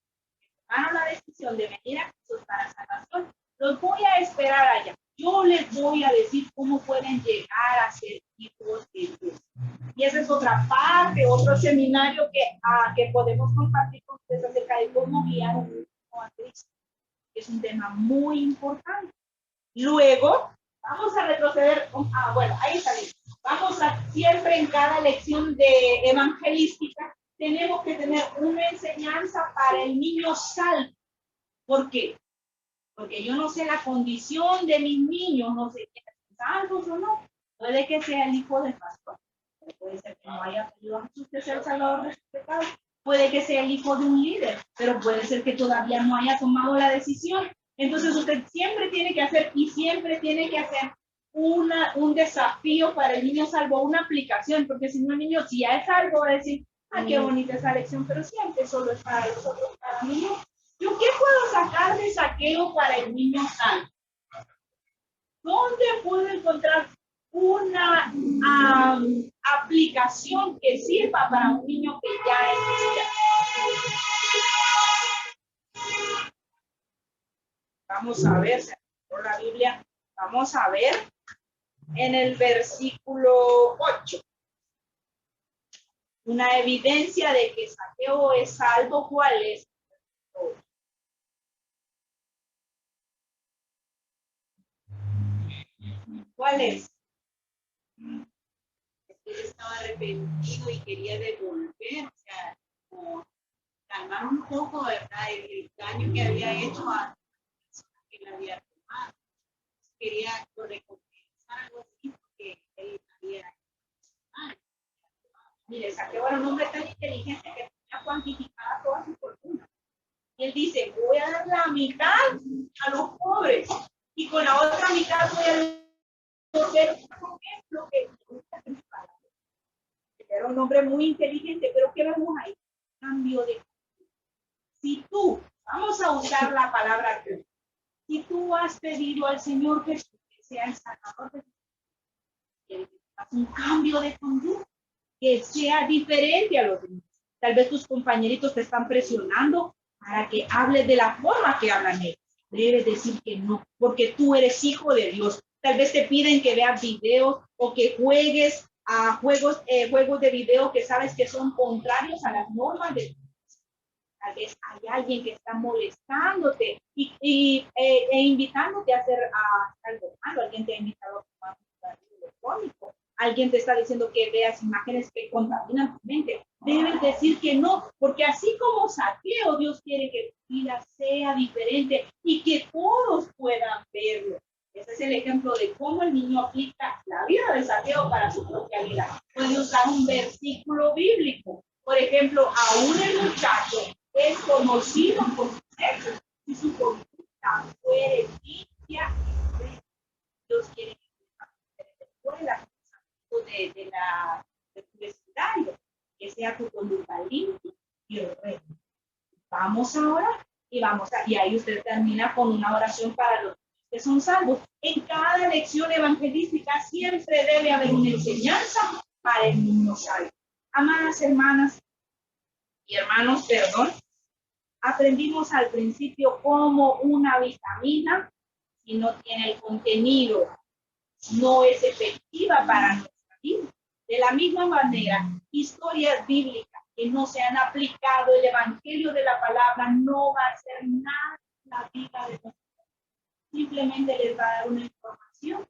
tomaron la decisión de venir a Jesús para salvación, los voy a esperar allá. Yo les voy a decir cómo pueden llegar a ser hijos de Dios. Y esa es otra parte, otro seminario que podemos compartir con ustedes acerca de cómo guiar un hijo a Cristo. Es un tema muy importante. Luego, vamos a retroceder. Bueno, ahí está bien. Vamos a siempre en cada lección de evangelística, tenemos que tener una enseñanza para el niño salvo. ¿Por qué? Porque yo no sé la condición de mis niños, no sé si son salvos o no. Puede que sea el hijo del pastor. Puede ser que no haya pedido a Jesús que sea el salvador de sus pecados. Puede que sea el hijo de un líder, pero puede ser que todavía no haya tomado la decisión. Entonces usted siempre tiene que hacer un desafío para el niño salvo, una aplicación, porque si no el niño, si ya es salvo, va a decir, qué bonita esa lección, pero siempre solo es para los otros, para mí no. ¿Yo qué puedo sacar de saqueo para el niño salvo? ¿Dónde puedo encontrar una aplicación que sirva para un niño que ya es cristiano? Vamos a ver, se abrió la Biblia. Vamos a ver en el versículo 8. Una evidencia de que Saqueo es salvo, ¿cuál es? ¿Cuál es? Él estaba arrepentido y quería devolver, o sea, como calmar un poco, ¿verdad? El daño que había hecho a la persona que le había tomado. Quería recompensar algo así porque él había hecho. Mire, Saqueo era un hombre tan inteligente que tenía cuantificada toda su fortuna. Y él dice, voy a dar la mitad a los pobres y con la otra mitad voy a hacer un ejemplo que era un hombre muy inteligente, pero ¿qué vemos ahí? Cambio de... Si tú, vamos a usar la palabra que si tú has pedido al Señor Jesús que sea el Salvador de tu vida, un cambio de conducta, que sea diferente a los demás. Tal vez tus compañeritos te están presionando para que hables de la forma que hablan ellos. Debes decir que no, porque tú eres hijo de Dios. Tal vez te piden que veas videos o que juegues a juegos de video que sabes que son contrarios a las normas de Dios. Tal vez hay alguien que está molestándote e invitándote a hacer algo malo. Alguien te ha invitado a tomar un electrónico. Alguien te está diciendo que veas imágenes que contaminan tu mente. Debes decir que no, porque así como Saqueo, Dios quiere que tu vida sea diferente y que todos puedan verlo. Ese es el ejemplo de cómo el niño aplica la vida de Saqueo para su propia vida. Puede usar un versículo bíblico. Por ejemplo, aún el muchacho es conocido por su sexo. Si su conducta fuere limpia, Dios quiere que escuela de tu vecindario, que sea tu conducta limpia y recta. Vamos ahora y ahí usted termina con una oración para los que son salvos. En cada lección evangelística siempre debe haber una enseñanza para el niño salvo. Amadas hermanas y hermanos, perdón, aprendimos al principio cómo una vitamina, si no tiene el contenido, no es efectiva para nuestra vida. De la misma manera, historias bíblicas que no se han aplicado el evangelio de la palabra no va a hacer nada en la vida de nosotros. Simplemente les va a dar una información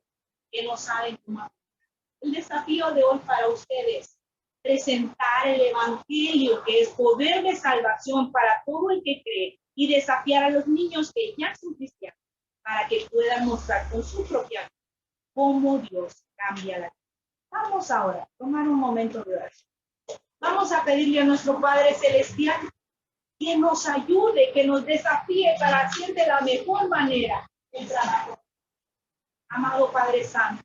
que no saben cómo aplicar. El desafío de hoy para ustedes, presentar el evangelio, que es poder de salvación para todo el que cree, y desafiar a los niños que ya son cristianos para que puedan mostrar con su propia vida cómo Dios cambia la vida. Vamos ahora a tomar un momento de oración. Vamos a pedirle a nuestro Padre Celestial que nos ayude, que nos desafíe para hacer de la mejor manera el trabajo. Amado Padre Santo,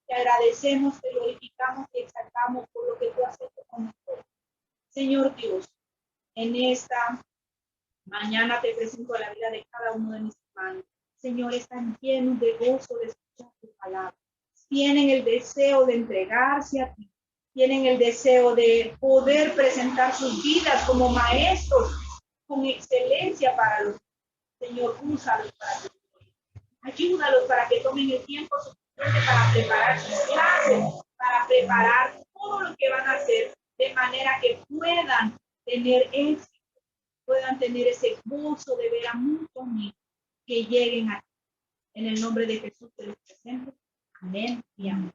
te agradecemos, te glorificamos y exaltamos por lo que tú has hecho con nosotros. Señor Dios, en esta mañana te presento la vida de cada uno de mis hermanos. Señor, están llenos de gozo de escuchar tu palabra. Tienen el deseo de entregarse a ti. Tienen el deseo de poder presentar sus vidas como maestros con excelencia para los. Señor, úsalos para tu gloria. Ayúdalos para que tomen el tiempo suficiente para preparar sus clases, para preparar todo lo que van a hacer, de manera que puedan tener éxito, puedan tener ese gozo de ver a muchos niños que lleguen aquí. En el nombre de Jesús te los presento. Amén y amén.